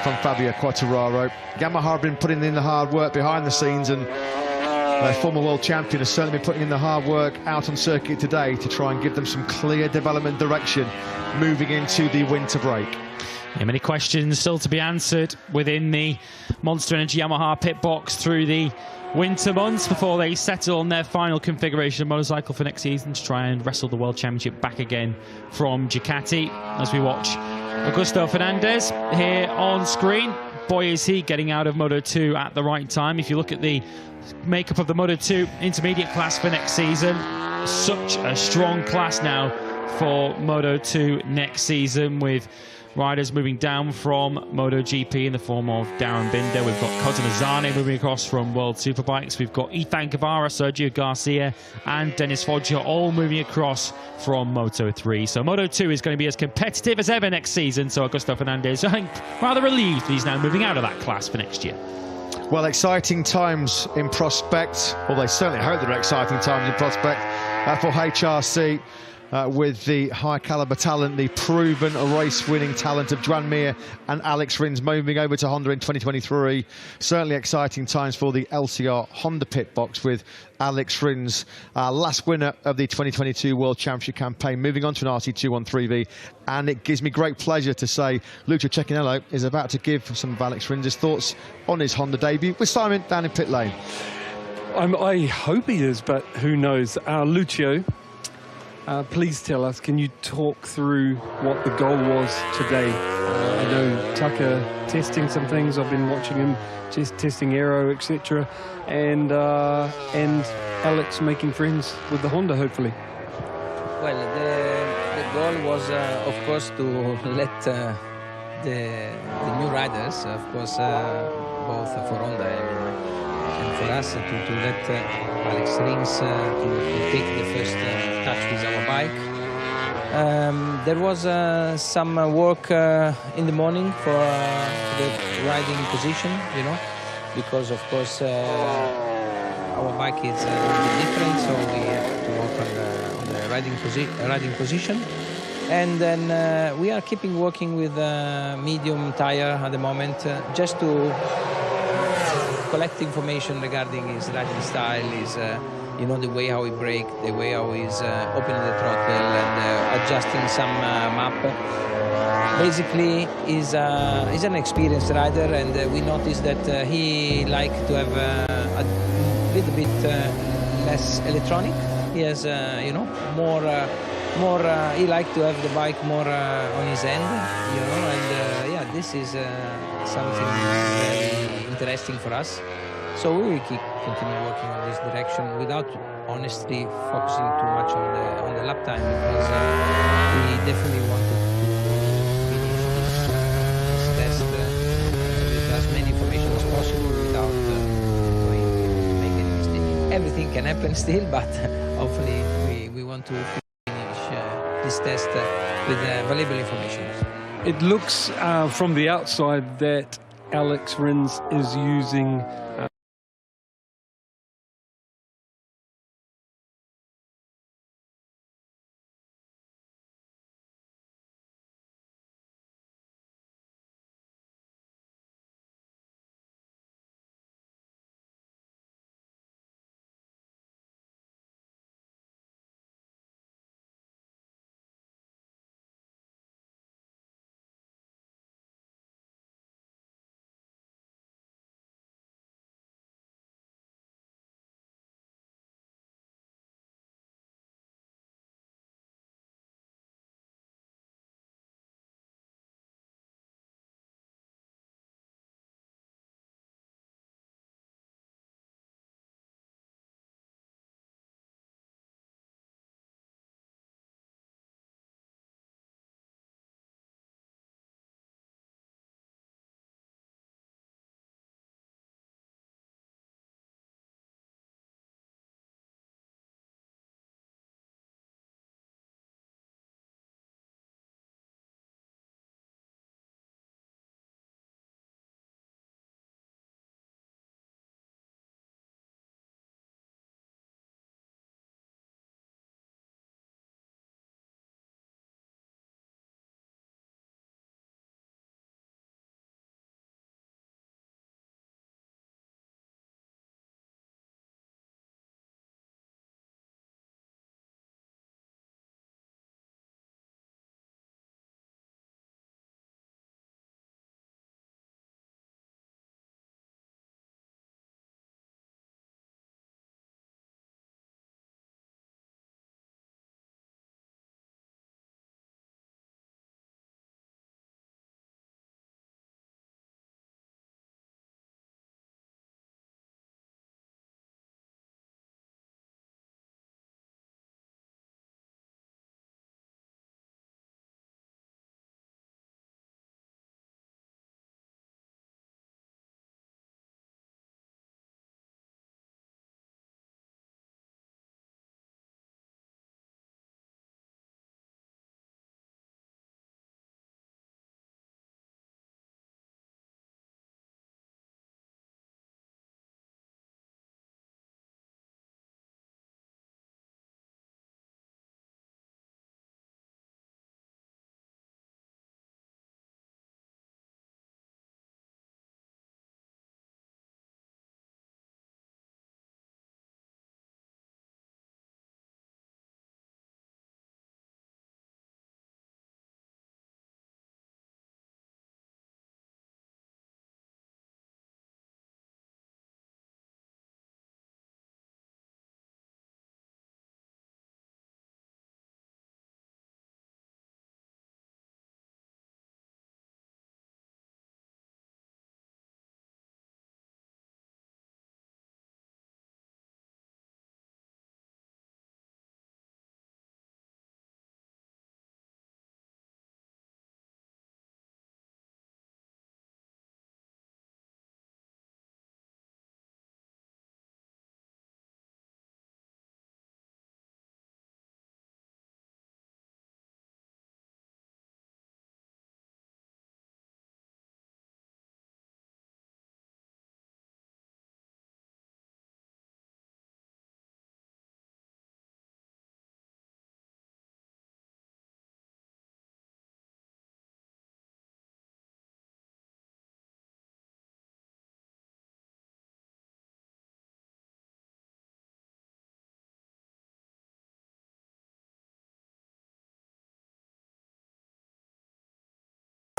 from Fabio Quartararo. Yamaha have been putting in the hard work behind the scenes, and their former world champion has certainly been putting in the hard work out on circuit today to try and give them some clear development direction moving into the winter break. Yeah, many questions still to be answered within the Monster Energy Yamaha pit box through the winter months before they settle on their final configuration of motorcycle for next season to try and wrestle the World Championship back again from Ducati. As we watch Augusto Fernandez here on screen, boy is he getting out of Moto2 at the right time. If you look at the makeup of the Moto2 intermediate class for next season, such a strong class now for Moto2 next season, with riders moving down from MotoGP in the form of Darren Binder. We've got Kozan Azane moving across from World Superbikes. We've got Ethan Guevara, Sergio Garcia and Dennis Foggia all moving across from Moto3. So Moto2 is going to be as competitive as ever next season. So Augusto Fernandez, I think, rather relieved he's now moving out of that class for next year. Well, exciting times in prospect. Well, they certainly hope there are exciting times in prospect for HRC. With the high caliber talent, the proven race-winning talent of Joan Mir and Alex Rins moving over to Honda in 2023. Certainly exciting times for the LCR Honda pit box with Alex Rins, last winner of the 2022 World Championship campaign, moving on to an RC213V. And it gives me great pleasure to say Lucio Cecchinello is about to give some of Alex Rins' thoughts on his Honda debut with Simon down in pit lane. I hope he is, but who knows? Lucio, please tell us, can you talk through what the goal was today? I know Tucker testing some things, I've been watching him just testing aero, etc. And Alex making friends with the Honda, hopefully. Well, the goal was, of course, to let the new riders, of course, both for Honda and for us, to let Alex Rins to take the first touch with our bike. There was some work in the morning for the riding position, you know, because of course our bike is a bit different, so we have to work on the riding position. And then we are keeping working with medium tire at the moment, just to collect information regarding his riding style, his you know, the way how he brake, the way how he's opening the throttle and adjusting some map. Basically, he's an experienced rider, and we noticed that he liked to have a little bit less electronic. He has, you know, more. He liked to have the bike more on his end, you know, and yeah, this is something very interesting for us. So we will continue working on this direction without, honestly, focusing too much on the lap time, because we definitely wanted to finish this test with as many information as possible without going to make any mistake. Everything can happen still, but hopefully we want to finish this test with valuable information. It looks from the outside that Alex Rins is using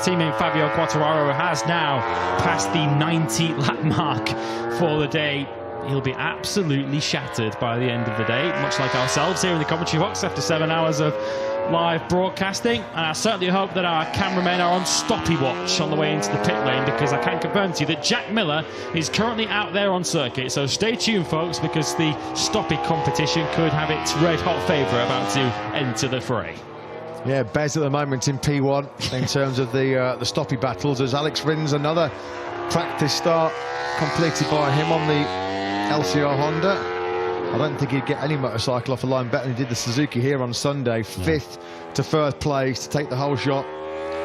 Teammate Fabio Quartararo has now passed the 90 lap mark for the day. He'll be absolutely shattered by the end of the day, much like ourselves here in the commentary box after 7 hours of live broadcasting. And I certainly hope that our cameramen are on stoppy watch on the way into the pit lane, because I can confirm to you that Jack Miller is currently out there on circuit. So stay tuned, folks, because the stoppy competition could have its red-hot favourite about to enter the fray. Yeah, Bez at the moment in P1 in terms of the stoppy battles, as Alex Rins, another practice start completed by him on the LCR Honda. I don't think he'd get any motorcycle off the line better than he did the Suzuki here on Sunday. Fifth to first place to take the whole shot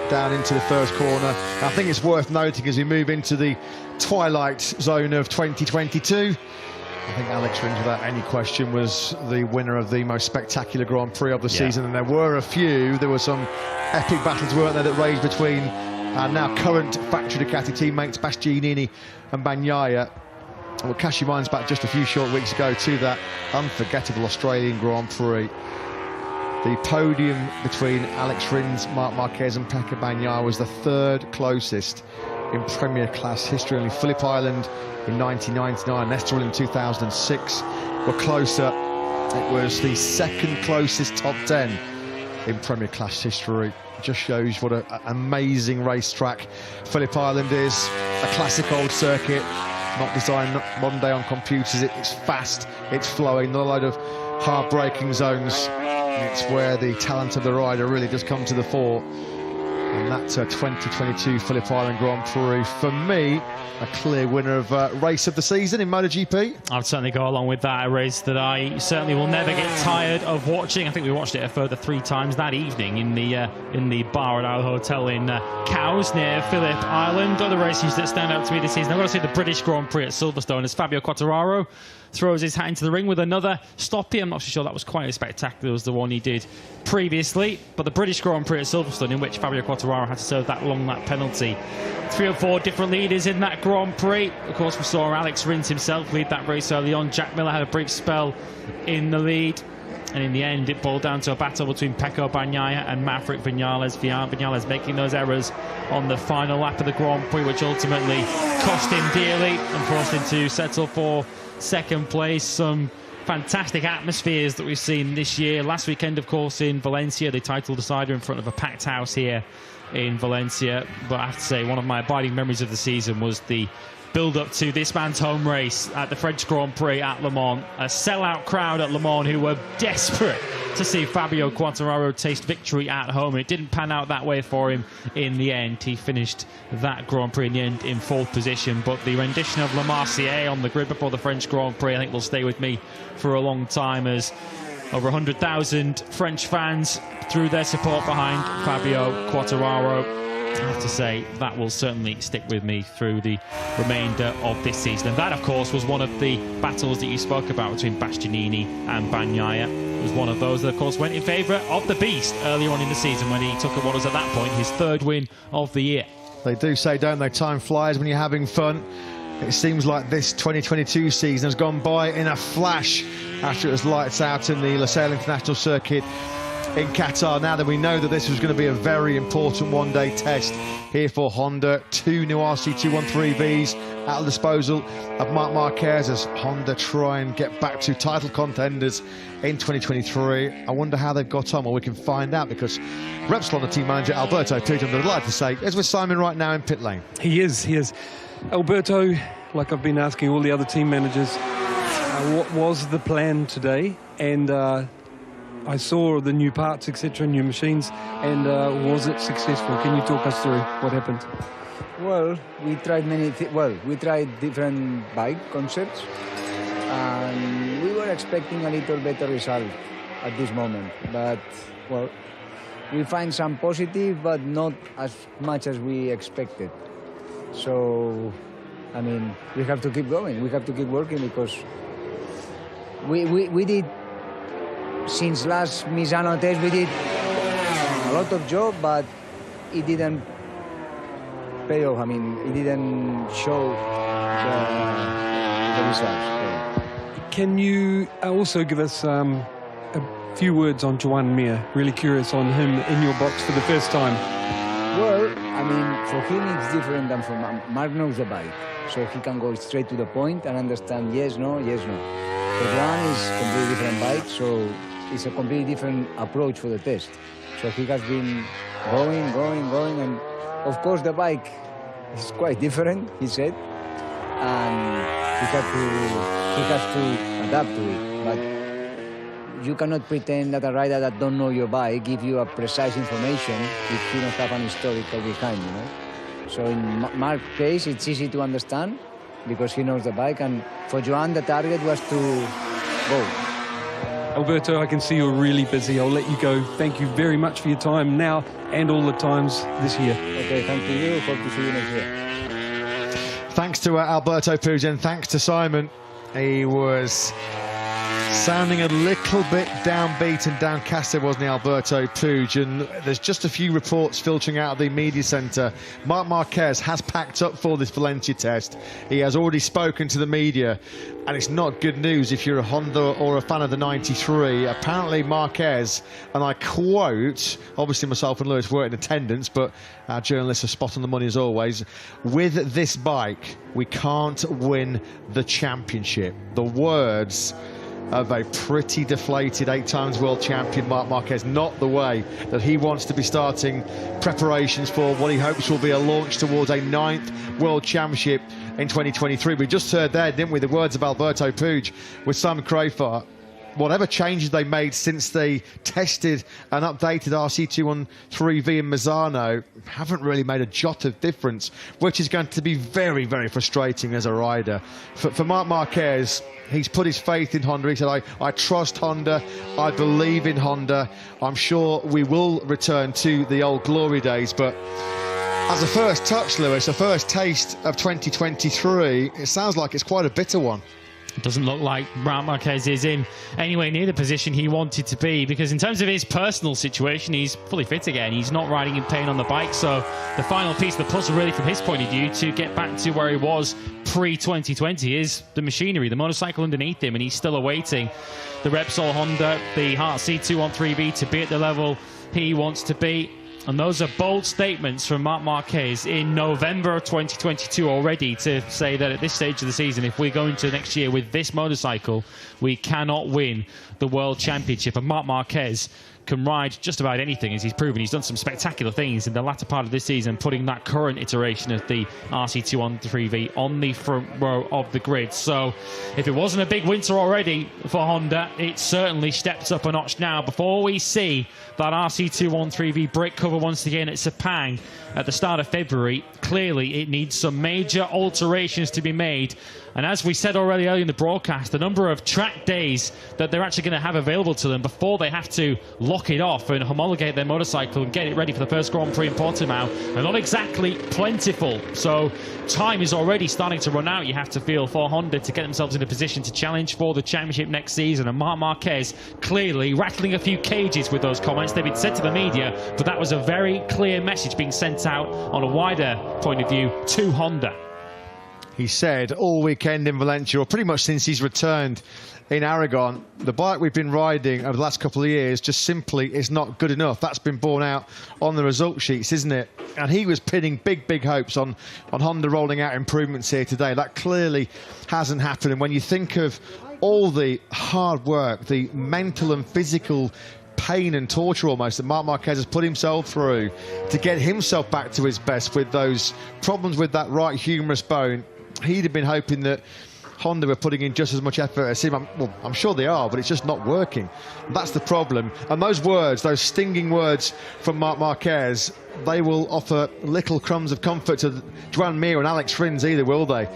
down into the first corner. I think it's worth noting as we move into the twilight zone of 2022, I think Alex Rins, without any question, was the winner of the most spectacular Grand Prix of the season. And there were a few. There were some epic battles, weren't there, that raged between our now current factory Ducati teammates Bastianini and Bagnaia. We'll cast your minds back just a few short weeks ago to that unforgettable Australian Grand Prix. The podium between Alex Rins, Marc Marquez and Pecco Bagnaia was the third closest in Premier Class history. Only Phillip Island in 1999, Estoril in 2006 were closer. It was the second closest top 10 in Premier Class history. Just shows what an amazing racetrack Phillip Island is. A classic old circuit, not designed modern day on computers. It's fast, it's flowing, not a load of hard braking zones. It's where the talent of the rider really does come to the fore. And that's a 2022 Phillip Island Grand Prix, for me, a clear winner of race of the season in MotoGP. I'd certainly go along with that. A race that I certainly will never get tired of watching. I think we watched it a further 3 times that evening in the bar at our hotel in Cowes near Phillip Island. Other races that stand out to me this season, I've got to say the British Grand Prix at Silverstone, as Fabio Quartararo throws his hat into the ring with another stoppie. I'm not sure that was quite as spectacular as the one he did previously, but the British Grand Prix at Silverstone, in which Fabio Quartararo had to serve that long lap penalty. 3 or 4 different leaders in that Grand Prix. Of course, we saw Alex Rins himself lead that race early on. Jack Miller had a brief spell in the lead, and in the end it boiled down to a battle between Pecco Bagnaia and Maverick Viñales. Viñales making those errors on the final lap of the Grand Prix, which ultimately cost him dearly and forced him to settle for second place. Some fantastic atmospheres that we've seen this year. Last weekend, of course, in Valencia, the title decider in front of a packed house here in Valencia. But I have to say, one of my abiding memories of the season was the build-up to this man's home race at the French Grand Prix at Le Mans. A sellout crowd at Le Mans who were desperate to see Fabio Quartararo taste victory at home. It didn't pan out that way for him in the end. He finished that Grand Prix in the end in 4th position. But the rendition of La Marseillaise on the grid before the French Grand Prix, I think, will stay with me for a long time, as over 100,000 French fans threw their support behind Fabio Quartararo. I have to say, that will certainly stick with me through the remainder of this season. And that, of course, was one of the battles that you spoke about between Bastianini and Bagnaia. It was one of those that, of course, went in favour of the Beast earlier on in the season, when he took what was at that point his 3rd win of the year. They do say, don't they, time flies when you're having fun. It seems like this 2022 season has gone by in a flash after it was lights out in the Losail International Circuit in Qatar. Now that we know that this was going to be a very important one-day test here for Honda, 2 new RC213Vs at the disposal of Marc Marquez as Honda try and get back to title contenders in 2023. I wonder how they've got on. Well, we can find out, because Repsol team manager Alberto Putin, I'd like to say, is with Simon right now in pit lane. He is. Alberto, like I've been asking all the other team managers, what was the plan today? And I saw the new parts, etc., new machines, and was it successful? Can you talk us through what happened? Well, we tried we tried different bike concepts, and we were expecting a little better result at this moment. But, well, we find some positive, but not as much as we expected. So, I mean, we have to keep going. We have to keep working, because we did, since last Misano test, we did a lot of job, but it didn't pay off. I mean, it didn't show the results. Can you also give us a few words on Joan Mir? Really curious on him in your box for the first time. Well, I mean, for him it's different than for Mark knows the bike, so he can go straight to the point and understand yes, no, yes, no. For Joan is a completely different bike, so it's a completely different approach for the test. So he has been going, and of course the bike is quite different, he said, and he has to adapt to it. But you cannot pretend that a rider that don't know your bike give you a precise information if you don't have an historical behind, you know. So in Mark's case, it's easy to understand because he knows the bike, and for Joan the target was to go. Alberto, I can see you're really busy. I'll let you go. Thank you very much for your time now and all the times this year. Okay, thank you. Hope to see you next year. Thanks to Alberto Puig, and thanks to Simon. He was sounding a little bit downbeat and downcast, wasn't he, Alberto Puig? And there's just a few reports filtering out of the media centre. Marc Marquez has packed up for this Valencia test. He has already spoken to the media, and it's not good news if you're a Honda or a fan of the 93. Apparently Marquez, and I quote, obviously myself and Lewis were in attendance, but our journalists are spot on the money as always, with this bike we can't win the championship. The words of a pretty deflated 8-times world champion Marc Marquez, not the way that he wants to be starting preparations for what he hopes will be a launch towards a 9th world championship in 2023. We just heard there, didn't we, the words of Alberto Puig with Simon Crafar. Whatever changes they made since they tested an updated RC213V in Misano haven't really made a jot of difference, which is going to be very, very frustrating as a rider. For Marc Marquez, he's put his faith in Honda. He said, I trust Honda, I believe in Honda. I'm sure we will return to the old glory days, but as a first touch, Lewis, a first taste of 2023, it sounds like it's quite a bitter one. It doesn't look like Marc Marquez is in anywhere near the position he wanted to be, because in terms of his personal situation, he's fully fit again. He's not riding in pain on the bike, so the final piece of the puzzle really from his point of view to get back to where he was pre-2020 is the machinery, the motorcycle underneath him, and he's still awaiting the Repsol Honda, the RC213V to be at the level he wants to be. And those are bold statements from Marc Marquez in November of 2022 already, to say that at this stage of the season, if we go into next year with this motorcycle, we cannot win the World Championship. And Marc Marquez can ride just about anything, as he's proven. He's done some spectacular things in the latter part of this season, putting that current iteration of the RC213V on the front row of the grid. So if it wasn't a big winter already for Honda, it certainly steps up a notch now. Before we see that RC213V brake cover once again at Sepang at the start of February, clearly it needs some major alterations to be made. And as we said already earlier in the broadcast, the number of track days that they're actually going to have available to them before they have to lock it off and homologate their motorcycle and get it ready for the first Grand Prix in Portimao are not exactly plentiful. So time is already starting to run out, you have to feel, for Honda to get themselves in a position to challenge for the championship next season. And Marc Marquez clearly rattling a few cages with those comments. They've been said to the media, but that was a very clear message being sent out on a wider point of view to Honda. He said all weekend in Valencia, or pretty much since he's returned in Aragon, the bike we've been riding over the last couple of years just simply is not good enough. That's been borne out on the result sheets, isn't it? And he was pinning big hopes on Honda rolling out improvements here today. That clearly hasn't happened. And when you think of all the hard work, the mental and physical pain and torture almost that Marc Marquez has put himself through to get himself back to his best with those problems with that right humerus bone, he'd have been hoping that Honda were putting in just as much effort as him. I'm sure they are, but it's just not working. That's the problem. And those words, those stinging words from Marc Marquez, they will offer little crumbs of comfort to Joan Mir and Alex Rins either, will they?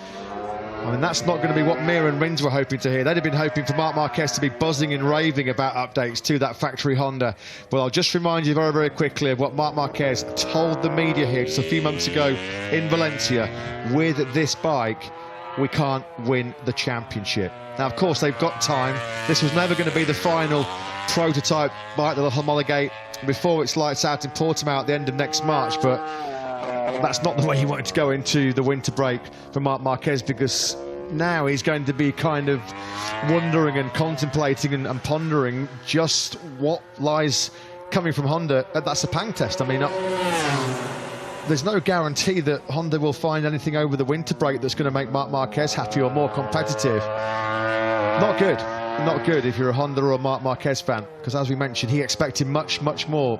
I mean, that's not going to be what Mir and Rins were hoping to hear. They'd have been hoping for Marc Marquez to be buzzing and raving about updates to that factory Honda. Well, I'll just remind you very quickly of what Marc Marquez told the media here just a few months ago in Valencia. With this bike, we can't win the championship. Now, of course, they've got time. This was never going to be the final prototype bike that they'll homologate before it's lights out in Portimao at the end of next March, but that's not the way he wanted to go into the winter break for Marc Marquez, because now he's going to be kind of wondering and contemplating and pondering just what lies coming from Honda at that Sepang test. I mean, there's no guarantee that Honda will find anything over the winter break that's going to make Marc Marquez happy or more competitive. Not good. Not good if you're a Honda or a Marc Marquez fan, because as we mentioned, he expected much more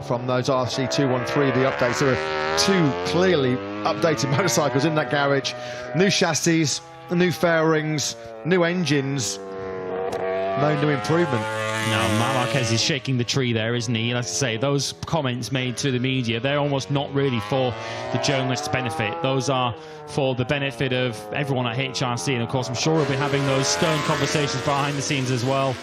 from those RC213, the updates. There are 2 clearly updated motorcycles in that garage. New chassis, new fairings, new engines. No new improvement. No, Marc Marquez is shaking the tree there, isn't he? Like I say, those comments made to the media, they're almost not really for the journalists' benefit. Those are for the benefit of everyone at HRC. And of course, I'm sure we'll be having those stern conversations behind the scenes as well.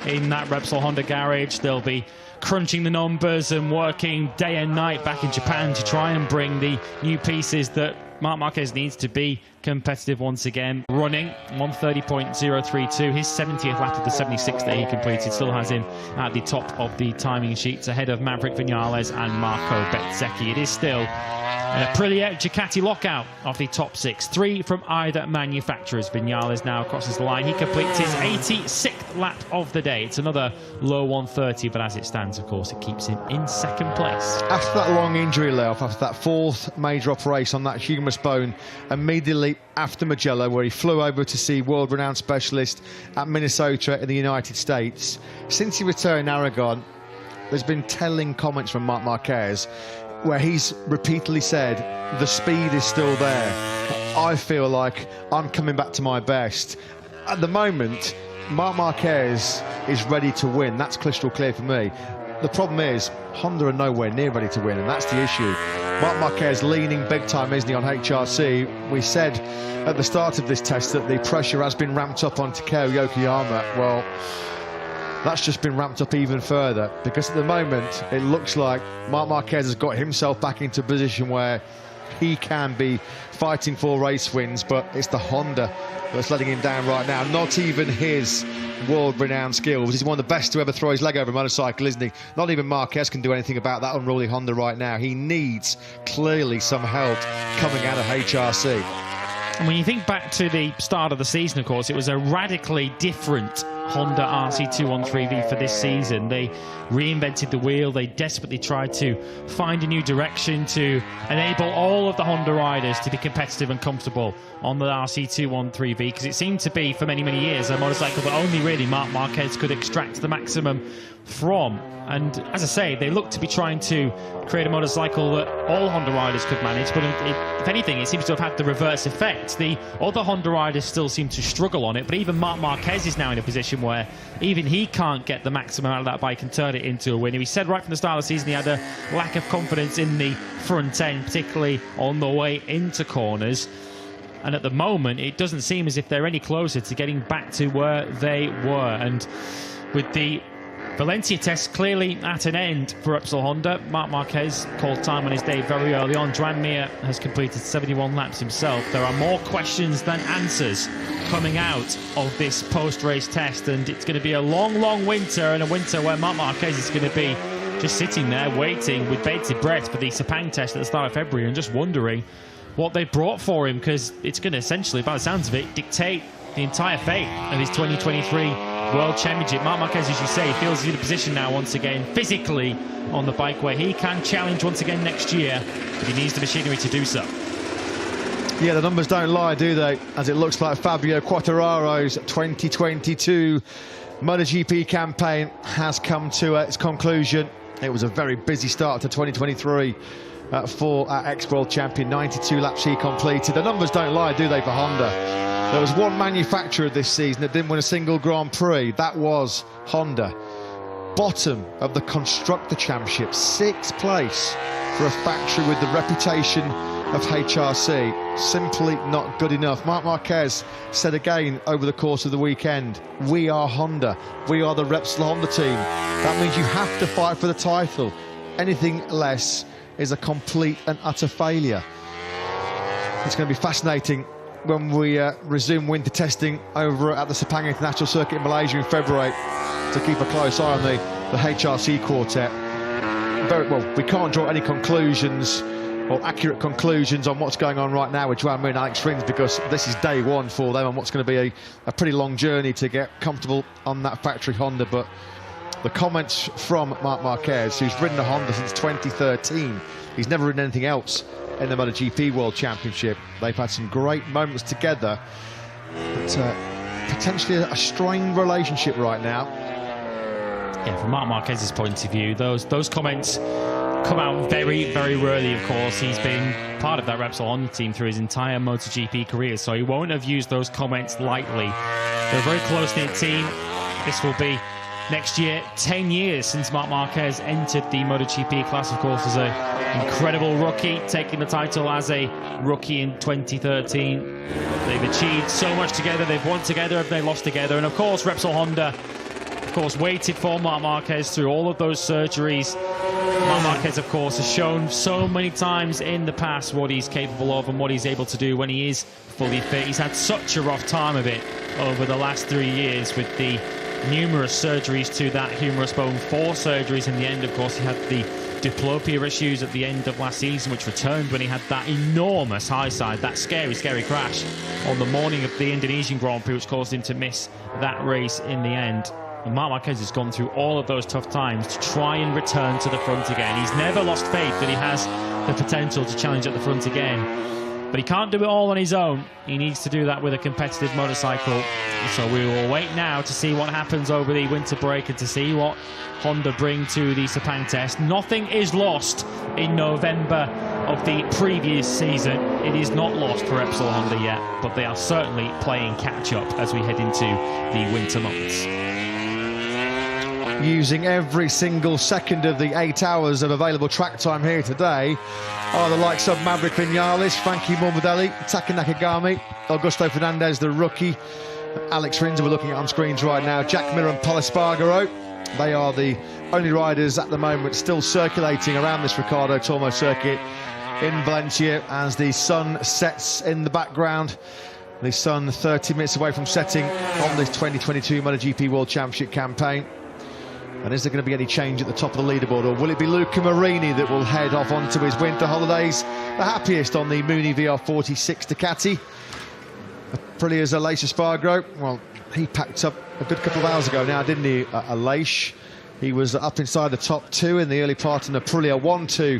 In that Repsol Honda garage, they'll be crunching the numbers and working day and night back in Japan to try and bring the new pieces that Marc Marquez needs to be competitive once again. Running 130.032, his 70th lap of the 76 that he completed still has him at the top of the timing sheets ahead of Maverick Vinales and Marco Bezzecchi. It is still a Aprilia Ducati lockout of the top 6, 3 from either manufacturers. Vinales now crosses the line. He completes his 86th lap of the day. It's another low 130, but as it stands, of course, it keeps him in 2nd place. After that long injury layoff, after that 4th major operation on that humerus bone, immediately after Mugello, where he flew over to see world-renowned specialist at Minnesota in the United States, since he returned in Aragon, there's been telling comments from Marc Marquez where he's repeatedly said, the speed is still there. I feel like I'm coming back to my best. At the moment, Marc Marquez is ready to win. That's crystal clear for me. The problem is, Honda are nowhere near ready to win, and that's the issue. Marc Marquez leaning big time, isn't he, on HRC? We said at the start of this test that the pressure has been ramped up on Takeo Yokoyama. Well, that's just been ramped up even further, because at the moment it looks like Marc Marquez has got himself back into a position where he can be fighting for race wins, but it's the Honda that's letting him down right now. Not even his world-renowned skills. He's one of the best to ever throw his leg over a motorcycle, isn't he? Not even Marquez can do anything about that unruly Honda right now. He needs clearly some help coming out of HRC. And when you think back to the start of the season, of course, it was a radically different Honda RC213V for this season. They reinvented the wheel. They desperately tried to find a new direction to enable all of the Honda riders to be competitive and comfortable on the RC213V, because it seemed to be, for many years, a motorcycle that only really Marc Marquez could extract the maximum from. And as I say, they look to be trying to create a motorcycle that all Honda riders could manage, but if anything, it seems to have had the reverse effect. The other Honda riders still seem to struggle on it, but even Marc Marquez is now in a position where even he can't get the maximum out of that bike and turn it into a winner. He said right from the start of the season he had a lack of confidence in the front end, particularly on the way into corners. And at the moment, it doesn't seem as if they're any closer to getting back to where they were. And with the Valencia Test clearly at an end for Repsol Honda, Marc Marquez called time on his day very early on. Joan Mir has completed 71 laps himself. There are more questions than answers coming out of this post-race test, and it's going to be a long winter, and a winter where Marc Marquez is going to be just sitting there waiting with bated breath for the Sepang test at the start of February and just wondering what they brought for him, because it's going to essentially, by the sounds of it, dictate the entire fate of his 2023 World Championship. Marc Marquez, as you say, feels he's in a position now once again physically on the bike where he can challenge once again next year, but he needs the machinery to do so. Yeah, the numbers don't lie, do they? As it looks like Fabio Quartararo's 2022 MotoGP campaign has come to its conclusion. It was a very busy start to 2023 for our ex-world champion. 92 laps he completed. The numbers don't lie, do they, for Honda? There was one manufacturer this season that didn't win a single Grand Prix. That was Honda. Bottom of the Constructor Championship, 6th place for a factory with the reputation of HRC. Simply not good enough. Marc Marquez said again over the course of the weekend, we are Honda. We are the Repsol Honda team. That means you have to fight for the title. Anything less is a complete and utter failure. It's going to be fascinating when we resume winter testing over at the Sepang International Circuit in Malaysia in February to keep a close eye on the HRC quartet. Very well, we can't draw any conclusions or accurate conclusions on what's going on right now with Joan Mir and Alex Rins, because this is day one for them and what's going to be a pretty long journey to get comfortable on that factory Honda. But The comments from Marc Marquez, who's ridden a Honda since 2013. He's never ridden anything else in the MotoGP World Championship. They've had some great moments together, but potentially a strained relationship right now. Yeah, from Marc Marquez's point of view, those comments come out very, very rarely, of course. He's been part of that Repsol Honda team through his entire MotoGP career, so he won't have used those comments lightly. They're a very close-knit team. This will be, next year, 10 years since Marc Marquez entered the MotoGP class, of course, as an incredible rookie, taking the title as a rookie in 2013. They've achieved so much together. They've won together, they lost together. And, of course, Repsol Honda, of course, waited for Marc Marquez through all of those surgeries. Marc Marquez, of course, has shown so many times in the past what he's capable of and what he's able to do when he is fully fit. He's had such a rough time of it over the last 3 years with the numerous surgeries to that humerus bone, 4 surgeries in the end. Of course, he had the diplopia issues at the end of last season, which returned when he had that enormous high side, that scary crash on the morning of the Indonesian Grand Prix, which caused him to miss that race in the end. And Marc Marquez has gone through all of those tough times to try and return to the front again. He's never lost faith that he has the potential to challenge at the front again. But he can't do it all on his own. He needs to do that with a competitive motorcycle. So we will wait now to see what happens over the winter break and to see what Honda bring to the Sepang Test. Nothing is lost in November of the previous season. It is not lost for Repsol Honda yet, but they are certainly playing catch-up as we head into the winter months. Using every single second of the 8 hours of available track time here today are the likes of Maverick Vinales, Frankie Morbidelli, Taka Nakagami, Augusto Fernandez, the rookie, Alex Rins, we're looking at on screens right now, Jack Miller and Pol Espargaro. They are the only riders at the moment still circulating around this Ricardo Tormo circuit in Valencia as the sun sets in the background. The sun 30 minutes away from setting on this 2022 MotoGP World Championship campaign. And is there going to be any change at the top of the leaderboard, or will it be Luca Marini that will head off onto his winter holidays, the happiest on the Mooney VR46 Ducati? Aprilia's Aleix Espargaro, well, he packed up a good couple of hours ago now, didn't he, Aleix? He was up inside the top 2 in the early part, and Aprilia 1-2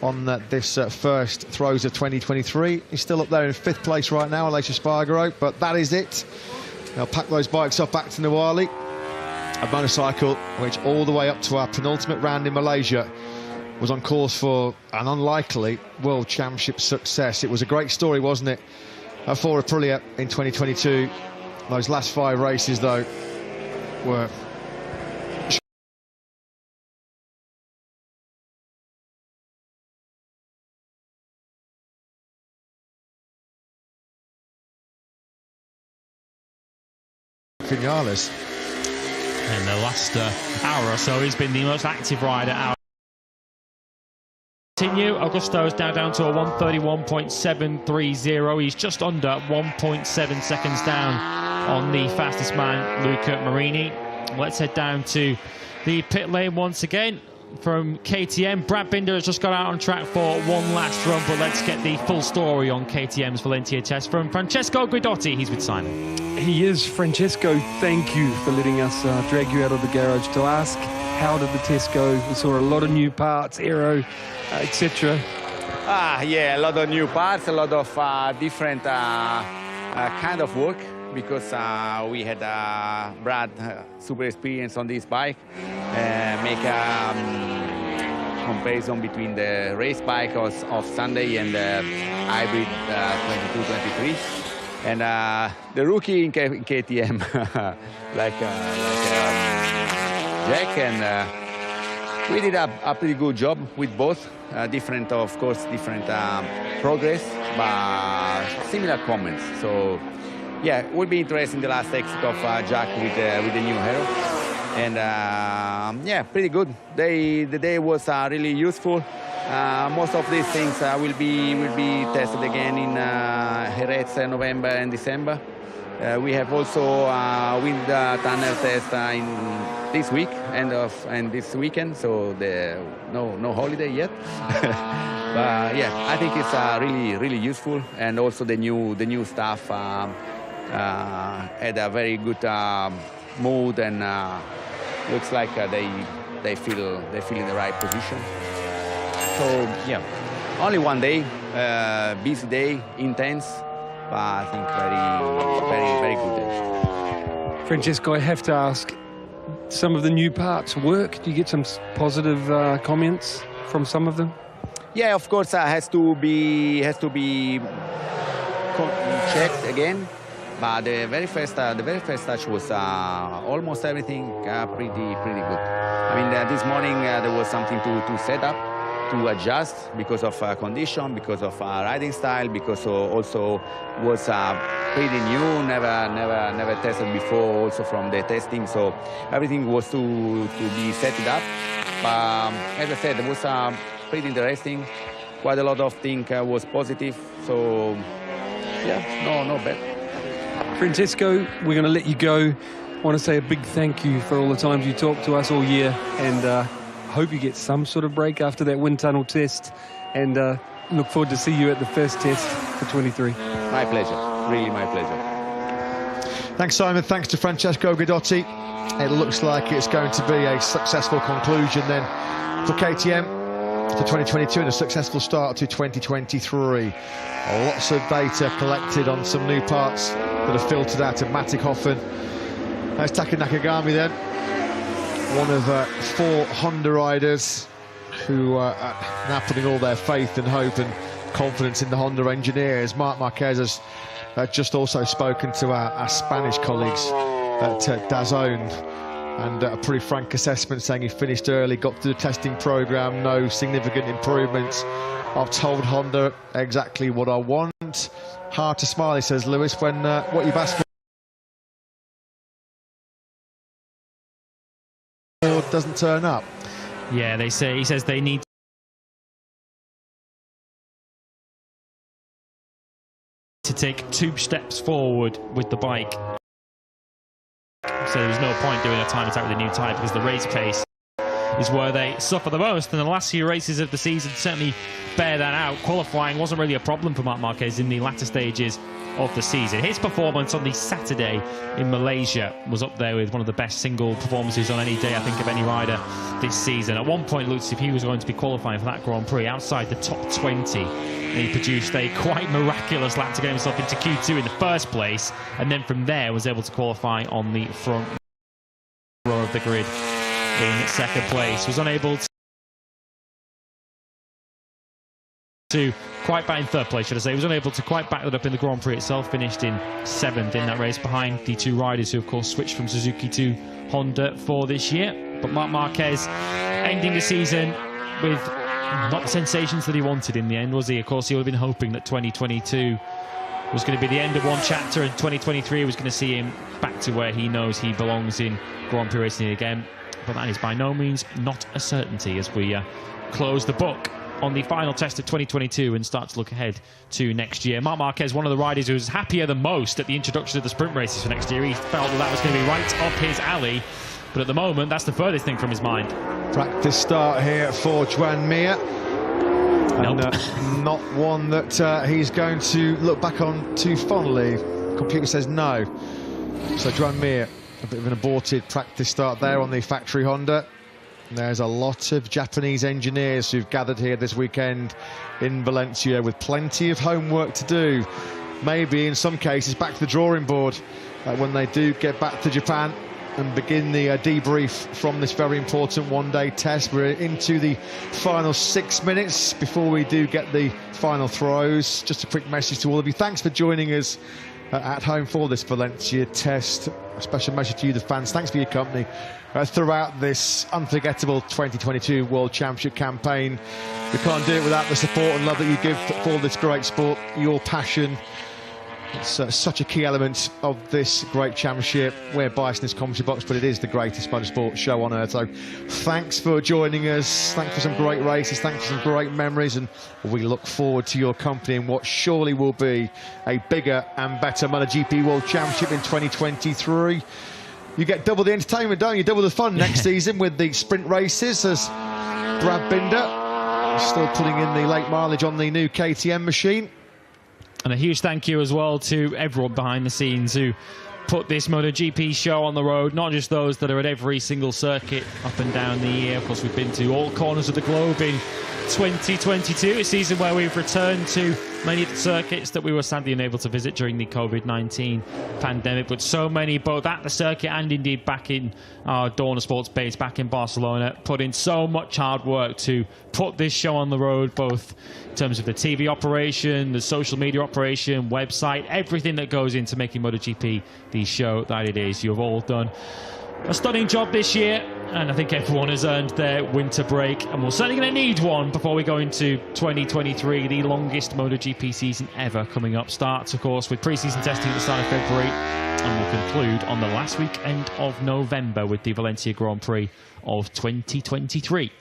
on this first throws of 2023. He's still up there in 5th place right now, Aleix Espargaro, but that is it. They'll pack those bikes up back to Nuwali. A motorcycle which all the way up to our penultimate round in Malaysia was on course for an unlikely World Championship success. It was a great story, wasn't it, for Aprilia in 2022. Those last 5 races, though, were Vinales. In the last hour or so, he's been the most active rider. Continue. Augusto's now down to a 1:31.730. He's just under 1.7 seconds down on the fastest man, Luca Marini. Let's head down to the pit lane once again from KTM. Brad Binder has just got out on track for one last run, but let's get the full story on KTM's Valencia Test from Francesco Guidotti. He's with Simon. He is. Francesco, thank you for letting us drag you out of the garage to ask how did the test go. We saw a lot of new parts, aero, etc. Yeah, a lot of new parts, a lot of different kind of work, because we had Brad super experience on this bike, make a comparison between the race bike of Sunday and the hybrid 22-23. And the rookie in KTM, like Jack, and we did a pretty good job with both. Different, of course, different progress, but similar comments. So, yeah, it will be interesting the last exit of Jack with the new Hero. And yeah, pretty good. The day was really useful. Most of these things will be tested again in Jerez, November and December. We have also wind tunnel test in this week and this weekend, so no holiday yet. But yeah, I think it's really useful, and also the new staff had a very good mood and looks like they feel in the right position. So yeah, only one day, busy day, intense, but I think very good day. Francesco, I have to ask, some of the new parts work? Do you get some positive comments from some of them? Yeah, of course, has to be checked again. But the very first touch was almost everything pretty good. I mean, this morning there was something to set up, to adjust because of condition, because of riding style, because also was pretty new, never tested before, also from the testing. So everything was to be set it up. But as I said, it was pretty interesting. Quite a lot of things was positive. So yeah, no bad. Francesco, we're going to let you go. I want to say a big thank you for all the times you talked to us all year, and hope you get some sort of break after that wind tunnel test, and look forward to see you at the first test for 23. My pleasure, really my pleasure. Thanks, Simon. Thanks to Francesco Guidotti. It looks like it's going to be a successful conclusion then for KTM to 2022 and a successful start to 2023. Lots of data collected on some new parts that are filtered out of Motogp. There's Taka Nakagami then, one of 4 Honda riders who are now putting all their faith and hope and confidence in the Honda engineers. Marc Marquez has just also spoken to our Spanish colleagues at DAZN, and a pretty frank assessment saying he finished early, got through the testing program, no significant improvements. I've told Honda exactly what I want. Hard to smile, he says, Lewis, when what you've asked for doesn't turn up. Yeah, he says they need to take 2 steps forward with the bike. So there's no point doing a time attack with a new tyre, because the race pace is where they suffer the most. And the last few races of the season certainly bear that out. Qualifying wasn't really a problem for Marc Marquez in the latter stages of the season. His performance on the Saturday in Malaysia was up there with one of the best single performances on any day, I think, of any rider this season. At one point, looked as if he was going to be qualifying for that Grand Prix outside the top 20. And he produced a quite miraculous lap to get himself into Q2 in the first place, and then from there was able to qualify on the front row of the grid in second place. Was unable to quite back in third place, should I say. Was unable to quite back that up in the Grand Prix itself. Finished in 7th in that race behind the 2 riders who, of course, switched from Suzuki to Honda for this year. But Marc Marquez ending the season with not the sensations that he wanted in the end, was he? Of course, he would have been hoping that 2022 was going to be the end of one chapter, and 2023 was going to see him back to where he knows he belongs in Grand Prix racing again. But that is by no means not a certainty as we close the book on the final test of 2022 and start to look ahead to next year. Marc Marquez, one of the riders who was happier than most at the introduction of the sprint races for next year. He felt that was going to be right up his alley, but at the moment that's the furthest thing from his mind. Practice start here for Joan Mir. Nope. And not one that he's going to look back on too fondly. Computer says no. So Joan Mir, a bit of an aborted practice start there on the factory Honda. And there's a lot of Japanese engineers who've gathered here this weekend in Valencia with plenty of homework to do. Maybe in some cases back to the drawing board when they do get back to Japan and begin the debrief from this very important one-day test. We're into the final 6 minutes before we do get the final throws. Just a quick message to all of you. Thanks for joining us at home for this Valencia test. A special message to you, the fans. Thanks for your company throughout this unforgettable 2022 World Championship campaign. We can't do it without the support and love that you give for this great sport, your passion. It's such a key element of this great championship. We're biased in this commentary box, but it is the greatest motorsport show on earth. So thanks for joining us. Thanks for some great races. Thanks for some great memories. And we look forward to your company in what surely will be a bigger and better Motogp World Championship in 2023. You get double the entertainment, don't you? Double the fun next season with the sprint races, as Brad Binder still putting in the late mileage on the new KTM machine. And a huge thank you as well to everyone behind the scenes who put this MotoGP show on the road, not just those that are at every single circuit up and down the year. Of course, we've been to all corners of the globe in 2022, a season where we've returned to many of the circuits that we were sadly unable to visit during the COVID-19 pandemic, but so many, both at the circuit and indeed back in our Dorna Sports base back in Barcelona, put in so much hard work to put this show on the road, both in terms of the TV operation, the social media operation, website, everything that goes into making MotoGP the show that it is. You have all done a stunning job this year, and I think everyone has earned their winter break, and we're certainly going to need one before we go into 2023, the longest MotoGP season ever coming up. Starts, of course, with pre-season testing at the start of February, and will conclude on the last weekend of November with the Valencia Grand Prix of 2023.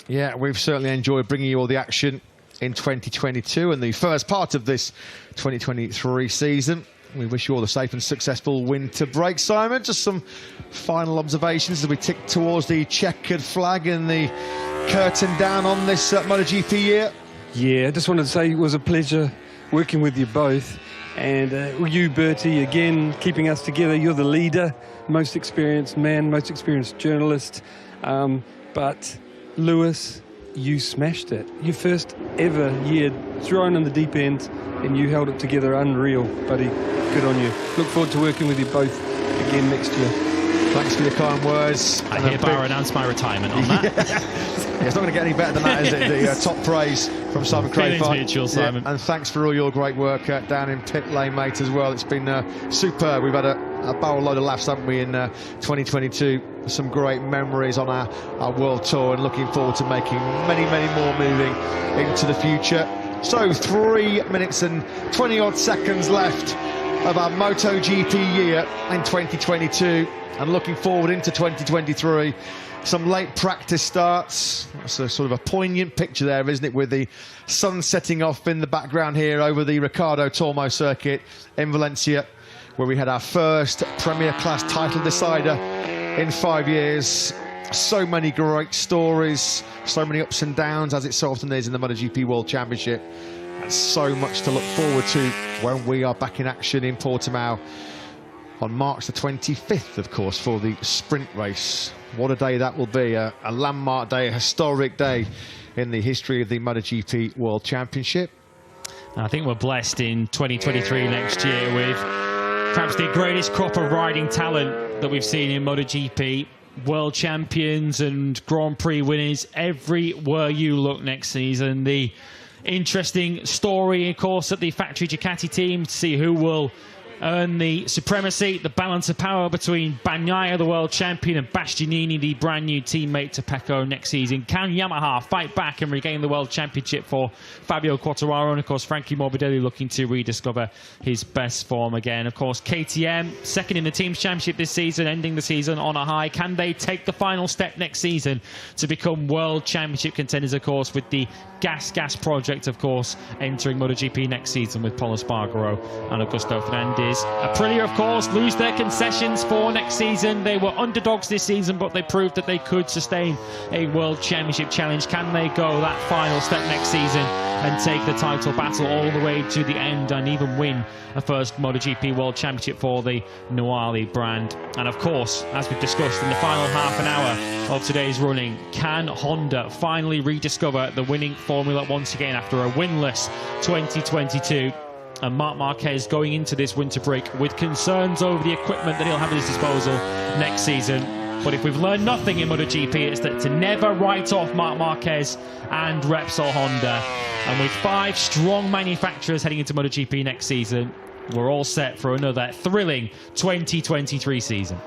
Yeah, we've certainly enjoyed bringing you all the action in 2022 and the first part of this 2023 season. We wish you all a safe and successful winter break. Simon, just some final observations as we tick towards the checkered flag and the curtain down on this MotoGP year. Yeah, I just wanted to say it was a pleasure working with you both. And you, Bertie, again, keeping us together. You're the leader, most experienced man, most experienced journalist. But Lewis, you smashed it. Your first ever year thrown in the deep end, and you held it together. Unreal, buddy. Good on you. Look forward to working with you both again next year. Thanks for your kind words. I hereby announce my retirement on that. Yeah, it's not going to get any better than that, is it? The top praise from Simon Crayford. Feelings mutual, Simon. Yeah, and thanks for all your great work down in pit lane, mate, as well. It's been superb. We've had a barrel load of laughs, haven't we, in 2022. Some great memories on our world tour, and looking forward to making many, many more moving into the future. So 3 minutes and 20 odd seconds left of our MotoGP year in 2022, and looking forward into 2023. Some late practice starts. That's a sort of a poignant picture there, isn't it, with the sun setting off in the background here over the Ricardo Tormo circuit in Valencia, where we had our first Premier Class title decider in 5 years. So many great stories, so many ups and downs, as it so often is in the MotoGP World Championship. And so much to look forward to when we are back in action in Portimao on March the 25th, of course, for the sprint race. What a day that will be, a landmark day, a historic day in the history of the MotoGP World Championship. I think we're blessed in 2023 next year with perhaps the greatest crop of riding talent that we've seen in MotoGP. World champions and Grand Prix winners everywhere you look next season. The interesting story, of course, at the factory Ducati team to see who will earn the supremacy, the balance of power between Bagnaia, the world champion, and Bastianini, the brand new teammate to Pecco next season. Can Yamaha fight back and regain the world championship for Fabio Quartararo? And of course, Frankie Morbidelli looking to rediscover his best form again. Of course, KTM, second in the team's championship this season, ending the season on a high. Can they take the final step next season to become world championship contenders, of course, with the Gas project, of course, entering MotoGP next season with Paulo Espargaro and Augusto Fernandez. Aprilia, of course, lose their concessions for next season. They were underdogs this season, but they proved that they could sustain a World Championship challenge. Can they go that final step next season and take the title battle all the way to the end and even win a first MotoGP World Championship for the Nuali brand? And of course, as we've discussed in the final half an hour of today's running, can Honda finally rediscover the winning formula once again after a winless 2022? And Marc Marquez going into this winter break with concerns over the equipment that he'll have at his disposal next season. But if we've learned nothing in MotoGP, it's that to never write off Marc Marquez and Repsol Honda. And with 5 strong manufacturers heading into MotoGP next season, we're all set for another thrilling 2023 season.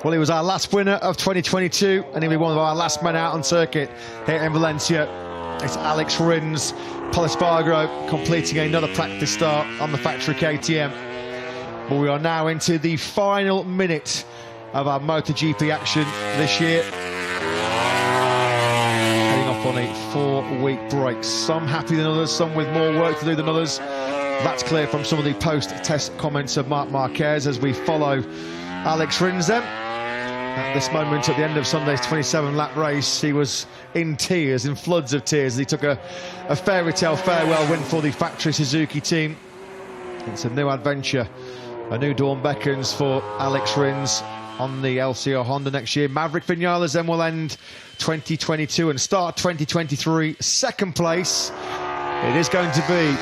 Well, he was our last winner of 2022, and he'll be one of our last men out on circuit here in Valencia. It's Alex Rins. Paulo Espargaro completing another practice start on the factory KTM. But we are now into the final minute of our MotoGP action this year. Heading off on a 4-week break. Some happier than others, some with more work to do than others. That's clear from some of the post-test comments of Marc Marquez as we follow Alex Rins then. At this moment, at the end of Sunday's 27-lap race, he was in tears, in floods of tears, as he took a fairy tale farewell win for the factory Suzuki team. It's a new adventure A new dawn beckons for Alex Rins on the LCR Honda next year. Maverick Vinales then will end 2022 and start 2023 second place. It is going to be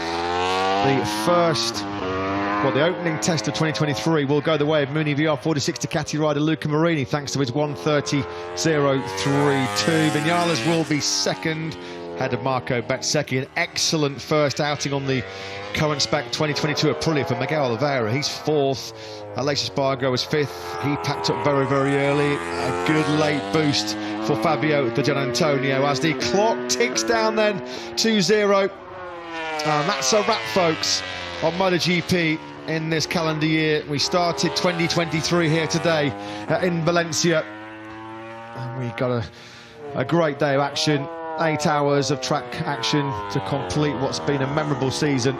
the first, well, the opening test of 2023 will go the way of Muni VR 46 Ducati rider Luca Marini, thanks to his 1:30.032. Vinales will be second, ahead of Marco Bezzecchi. An excellent first outing on the current spec 2022 Aprilia for Miguel Oliveira. He's fourth. Aleix Espargaro was fifth. He packed up very, very early. A good late boost for Fabio Di Gianantonio as the clock ticks down then 2-0. And that's a wrap, folks, on MotoGP in this calendar year. We started 2023 here today in Valencia. And we got a great day of action. 8 hours of track action to complete what's been a memorable season.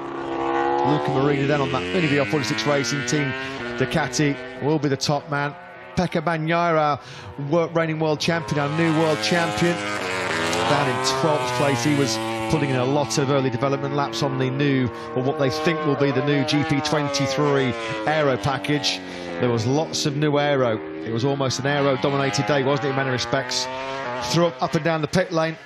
Luca Marini then on that Mini VR 46 Racing Team Ducati will be the top man. Pecco Bagnaia, our reigning world champion, our new world champion, down in 12th place. He was putting in a lot of early development laps on the new, or what they think will be the new GP23 aero package. There was lots of new aero. It was almost an aero-dominated day, wasn't it, in many respects? Threw up and down the pit lane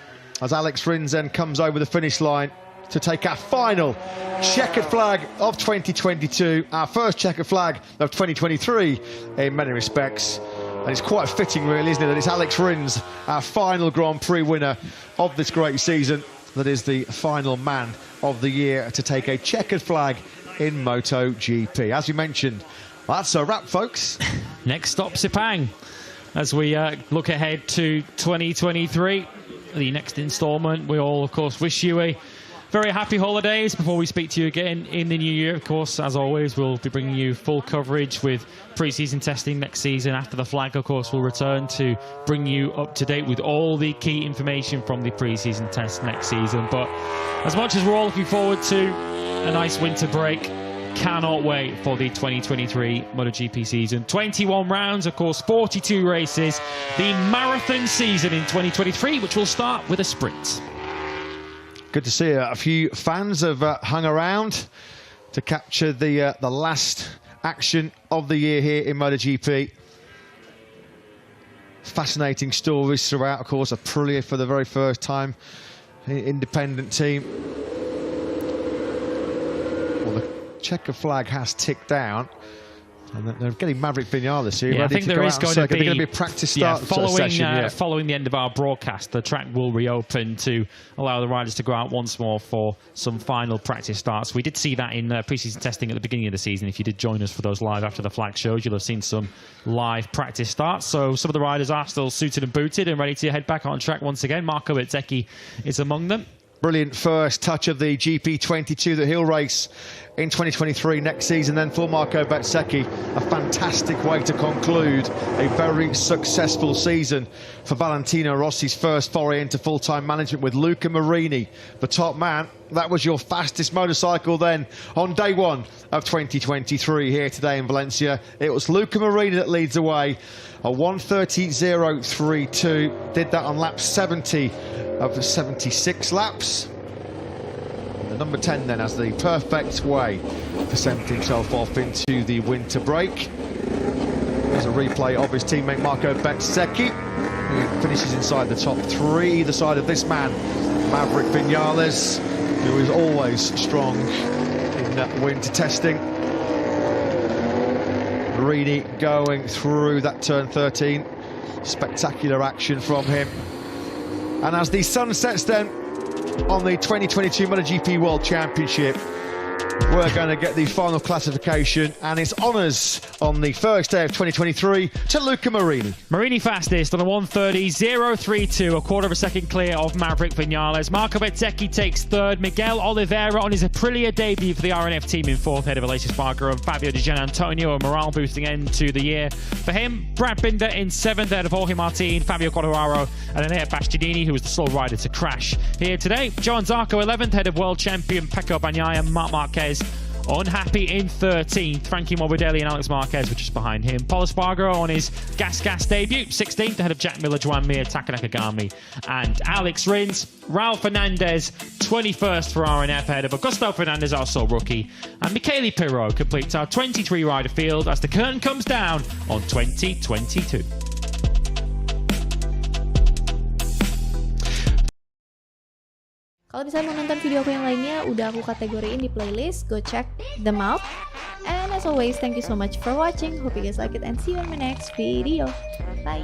as Alex Rins then comes over the finish line to take our final checkered flag of 2022, our first checkered flag of 2023 in many respects. And it's quite fitting, really, isn't it, that it's Alex Rins, our final Grand Prix winner of this great season, that is the final man of the year to take a checkered flag in MotoGP. As we mentioned, that's a wrap, folks. Next stop, Sepang, as we look ahead to 2023, the next instalment. We all, of course, wish you a very happy holidays before we speak to you again in the new year. Of course, as always, we'll be bringing you full coverage with pre-season testing next season. After the flag, of course, we'll return to bring you up to date with all the key information from the pre-season test next season. But as much as we're all looking forward to a nice winter break, cannot wait for the 2023 MotoGP season. 21 rounds, of course, 42 races. The marathon season in 2023, which will start with a sprint. Good to see a few fans have hung around to capture the last action of the year here in MotoGP. Fascinating stories throughout, of course. Aprilia for the very first time, independent team. Well, the checker flag has ticked down. And they're getting Maverick Vinales here. Yeah, I think there is going to be a practice start following the end of our broadcast. The track will reopen to allow the riders to go out once more for some final practice starts. We did see that in pre-season testing at the beginning of the season. If you did join us for those live after the flag shows, you'll have seen some live practice starts. So some of the riders are still suited and booted and ready to head back on track once again. Marco Bezzecchi is among them. Brilliant first touch of the GP22 that he'll race in 2023 next season. Then for Marco Bezzecchi, a fantastic way to conclude a very successful season for Valentino Rossi's first foray into full-time management with Luca Marini, the top man. That was your fastest motorcycle then on day one of 2023 here today in Valencia. It was Luca Marini that leads the way, a 1:30.032. Did that on lap 70 of the 76 laps. And the number 10 then has the perfect way to send himself off into the winter break. There's a replay of his teammate Marco Bezzecchi, who finishes inside the top three, either side of this man, Maverick Vinales, who is always strong in winter testing. Marini going through that turn 13. Spectacular action from him. And as the sun sets then on the 2022 MotoGP World Championship, we're going to get the final classification, and it's honours on the first day of 2023 to Luca Marini. Marini fastest on a 1:30.032, a quarter of a second clear of Maverick Vinales. Marco Bezzecchi takes third. Miguel Oliveira on his Aprilia debut for the RNF team in fourth, head of Aleix Espargaro and Fabio Di Gianantonio, a morale-boosting end to the year. For him, Brad Binder in seventh, ahead of Jorge Martin, Fabio Quartararo, and Enea Bastianini, who was the sole rider to crash here today. Johan Zarco 11th, head of world champion Pecco Bagnaia and Marc Marquez unhappy in 13th. Frankie Morbidelli and Alex Marquez were just behind him. Paul Espargaro on his gas debut, 16th, ahead of Jack Miller, Joan Mir, Taka Nakagami, and Alex Rins. Raul Fernandez, 21st for RNF, ahead of Augusto Fernandez, also rookie. And Michele Pirro completes our 23-rider field as the curtain comes down on 2022. Kalau misalnya mau nonton video aku yang lainnya, udah aku kategoriin di playlist, go check them out. And as always, thank you so much for watching. Hope you guys like it and see you in my next video. Bye!